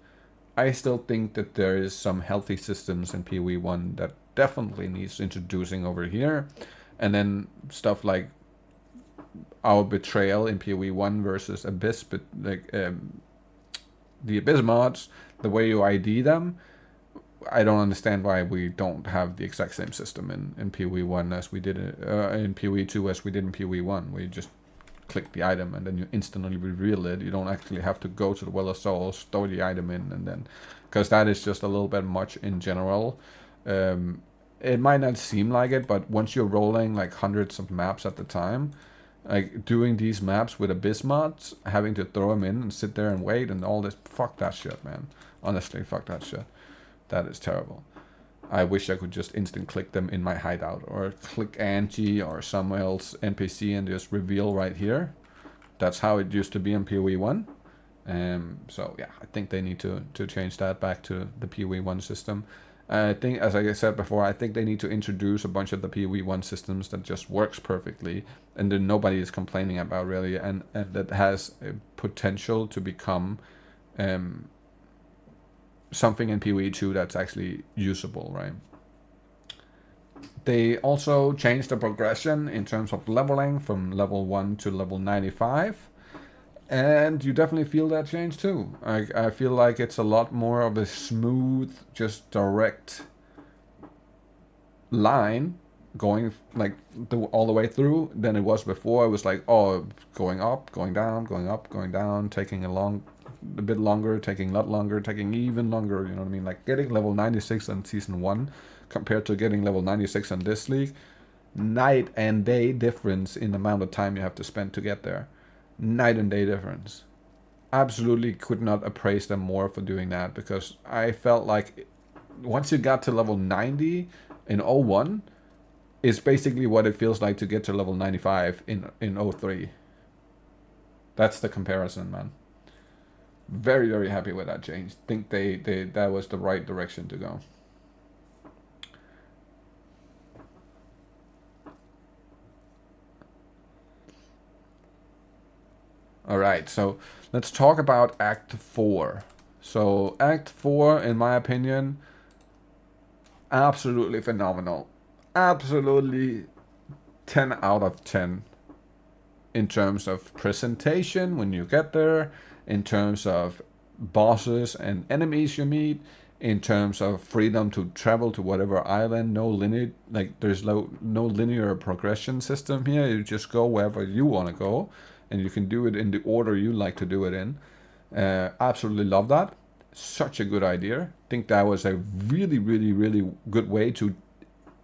I still think that there is some healthy systems in PoE1 that definitely needs introducing over here. And then stuff like our betrayal in PoE1 versus Abyss, but like the Abyss mods, the way you ID them, I don't understand why we don't have the exact same system in PoE1 as we did in PoE2 as we did in PoE1. We just click the item and then you instantly reveal it. You don't actually have to go to the Well of Souls, throw the item in, and then, because that is just a little bit much in general. It might not seem like it, but once you're rolling like hundreds of maps at the time, like doing these maps with Abyss mods, having to throw them in and sit there and wait and all this, fuck that shit, man. Honestly, fuck that shit. That is terrible. I wish I could just instant click them in my hideout or click Angie or some else NPC and just reveal right here. That's how it used to be in PoE1. So yeah, I think they need to change that back to the PoE1 system. I think, as I said before, I think they need to introduce a bunch of the PoE1 systems that just works perfectly and that nobody is complaining about really, and that has a potential to become something in PoE2 that's actually usable, right? They also changed the progression in terms of leveling from level 1 to level 95. And you definitely feel that change too. I feel like it's a lot more of a smooth, just direct line going like all the way through than it was before. It was like, oh, going up, going down, going up, going down, taking a bit longer, taking a lot longer, taking even longer, you know what I mean? Like getting level 96 on Season 1 compared to getting level 96 on this league, night and day difference in the amount of time you have to spend to get there. Night and day difference. Absolutely could not appraise them more for doing that, because I felt like once you got to level 90 in 01, it's basically what it feels like to get to level 95 in 03. That's the comparison, man. Very, very happy with that change. Think that was the right direction to go. Alright, so let's talk about Act 4. So Act 4, in my opinion, absolutely phenomenal. Absolutely 10 out of 10 in terms of presentation when you get there, in terms of bosses and enemies you meet, in terms of freedom to travel to whatever island. No linear, like there's no linear progression system here. You just go wherever you want to go, and you can do it in the order you like to do it in. Absolutely love that. Such a good idea. Think that was a really, really, really good way to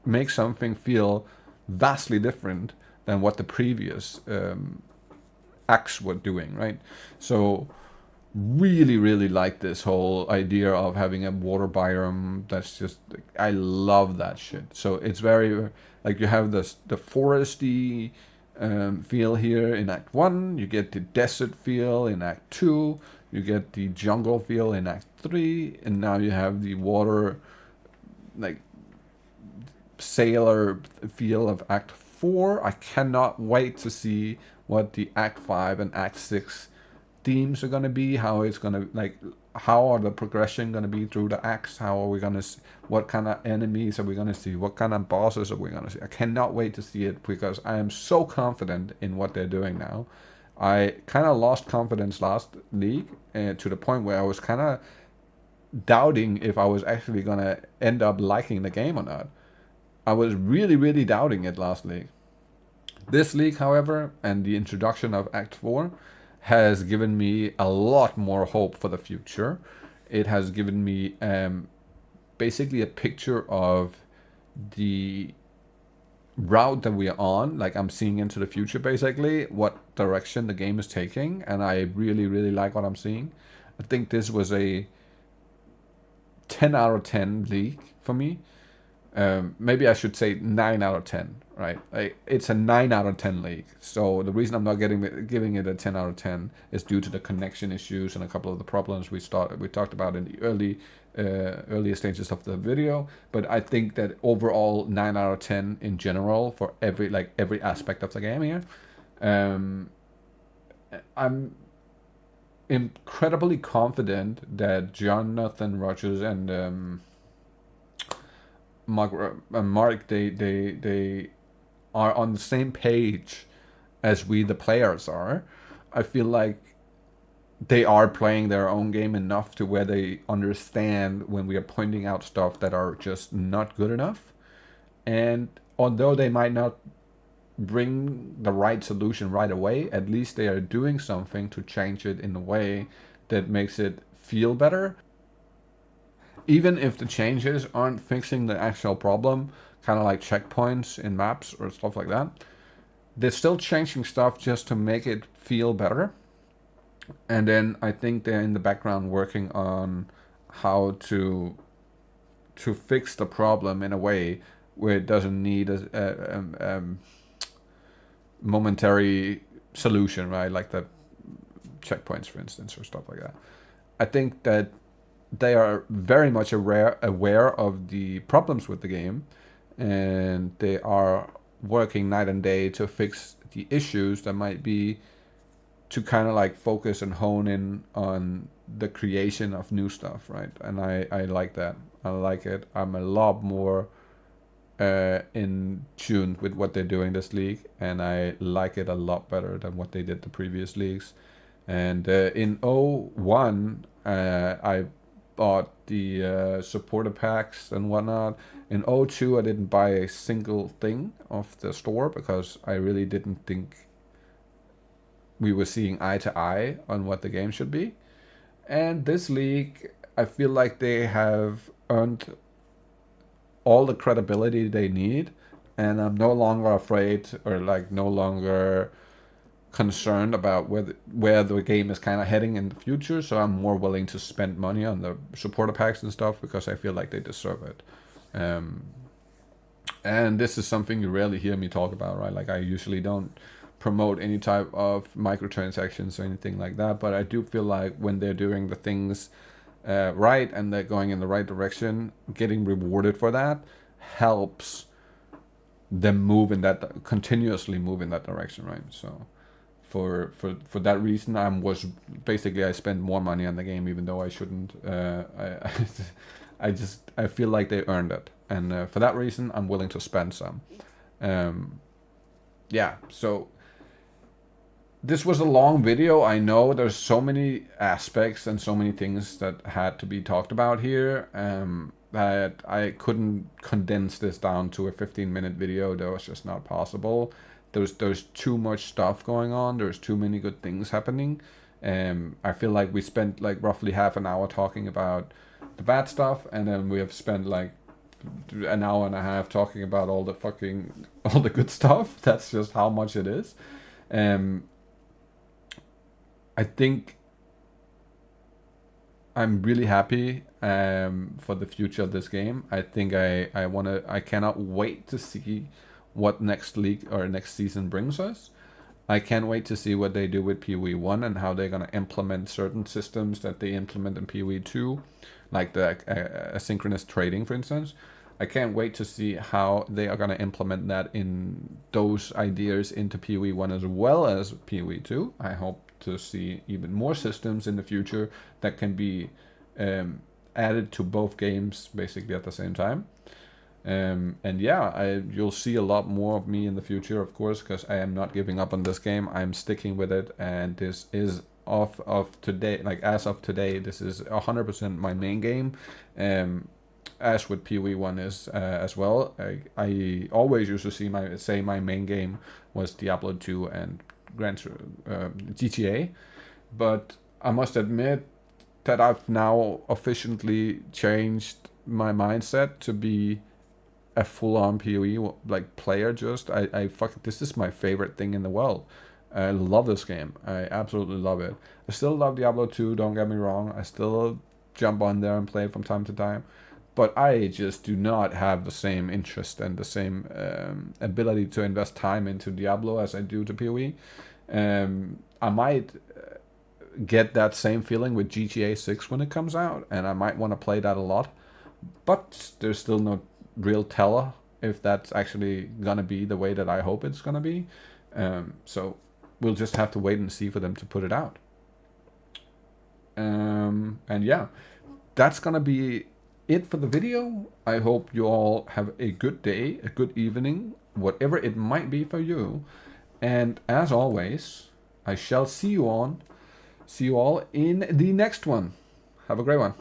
make something feel vastly different than what the previous acts were doing, right? So really, really like this whole idea of having a water biome. That's just, I love that shit. So it's very, like you have the foresty feel here in Act 1, you get the desert feel in Act 2, you get the jungle feel in Act 3, and now you have the water, like, sailor feel of Act 4. I cannot wait to see what the Act 5 and Act 6 themes are going to be, how it's going to, like, how are the progression going to be through the acts, how are we going to see, what kind of enemies are we going to see, what kind of bosses are we going to see. I cannot wait to see it, because I am so confident in what they're doing now. I kind of lost confidence last league to the point where I was kind of doubting if I was actually going to end up liking the game or not. I was really, really doubting it last league. This league, however, and the introduction of Act 4 has given me a lot more hope for the future. It has given me basically a picture of the route that we are on. Like, I'm seeing into the future, basically, what direction the game is taking, and I really, really like what I'm seeing. I think this was a 10 out of 10 league for me. Maybe I should say 9 out of 10, right? Like, it's a 9 out of 10 league. So the reason I'm not giving it a 10 out of 10 is due to the connection issues and a couple of the problems we talked about in the earlier stages of the video. But I think that overall 9 out of 10 in general for every aspect of the game here. I'm incredibly confident that Jonathan Rogers and Mark, they are on the same page as we, the players, are. I feel like they are playing their own game enough to where they understand when we are pointing out stuff that are just not good enough. And although they might not bring the right solution right away, at least they are doing something to change it in a way that makes it feel better. Even if the changes aren't fixing the actual problem, kind of like checkpoints in maps or stuff like that, they're still changing stuff just to make it feel better. And then I think they're in the background working on how to fix the problem in a way where it doesn't need a momentary solution, right? Like the checkpoints, for instance, or stuff like that. I think that they are very much aware of the problems with the game, and they are working night and day to fix the issues that might be, to kind of like focus and hone in on the creation of new stuff, right? And I like that. I like it. I'm a lot more in tune with what they're doing this league, and I like it a lot better than what they did the previous leagues. And in O1, I bought the supporter packs and whatnot. In O2, I didn't buy a single thing off the store because I really didn't think we were seeing eye to eye on what the game should be. And this league, I feel like they have earned all the credibility they need, and I'm no longer afraid or like no longer concerned about where the game is kind of heading in the future. So I'm more willing to spend money on the supporter packs and stuff because I feel like they deserve it. And this is something you rarely hear me talk about, right? Like, I usually don't promote any type of microtransactions or anything like that, but I do feel like when they're doing the things right and they're going in the right direction, getting rewarded for that helps them continuously move in that direction, right? So for that reason, I spend more money on the game even though I shouldn't. I feel like they earned it, and for that reason, I'm willing to spend some. Yeah, so this was a long video. I know there's so many aspects and so many things that had to be talked about here, that I couldn't condense this down to a 15-minute video. That was just not possible. There's too much stuff going on. There's too many good things happening. I feel like we spent like roughly half an hour talking about the bad stuff, and then we have spent like an hour and a half talking about all the good stuff. That's just how much it is. I think I'm really happy for the future of this game. I think I cannot wait to see what next league or next season brings us. I can't wait to see what they do with PoE1 and how they're going to implement certain systems that they implement in PoE2, like the asynchronous trading, for instance. I can't wait to see how they are going to implement that in those ideas into PoE1 as well as PoE2. I hope to see even more systems in the future that can be added to both games basically at the same time. And yeah, you'll see a lot more of me in the future, of course, because I am not giving up on this game. I'm sticking with it, and this is of today, like as of today, this is 100% my main game. As with PoE1 is as well. I always used to say my main game was Diablo 2 and GTA, but I must admit that I've now officially changed my mindset to be a full-on PoE like player. Just I fuck, this is my favorite thing in the world. I love this game. I absolutely love it. I still love Diablo 2, don't get me wrong. I still jump on there and play it from time to time. But I just do not have the same interest and the same ability to invest time into Diablo as I do to PoE. I might get that same feeling with GTA 6 when it comes out, and I might want to play that a lot. But there's still no real teller if that's actually gonna be the way that I hope it's gonna be. So we'll just have to wait and see for them to put it out. And yeah, that's gonna be it for the video. I hope you all have a good day, a good evening, whatever it might be for you. And as always, I shall see you all in the next one. Have a great one.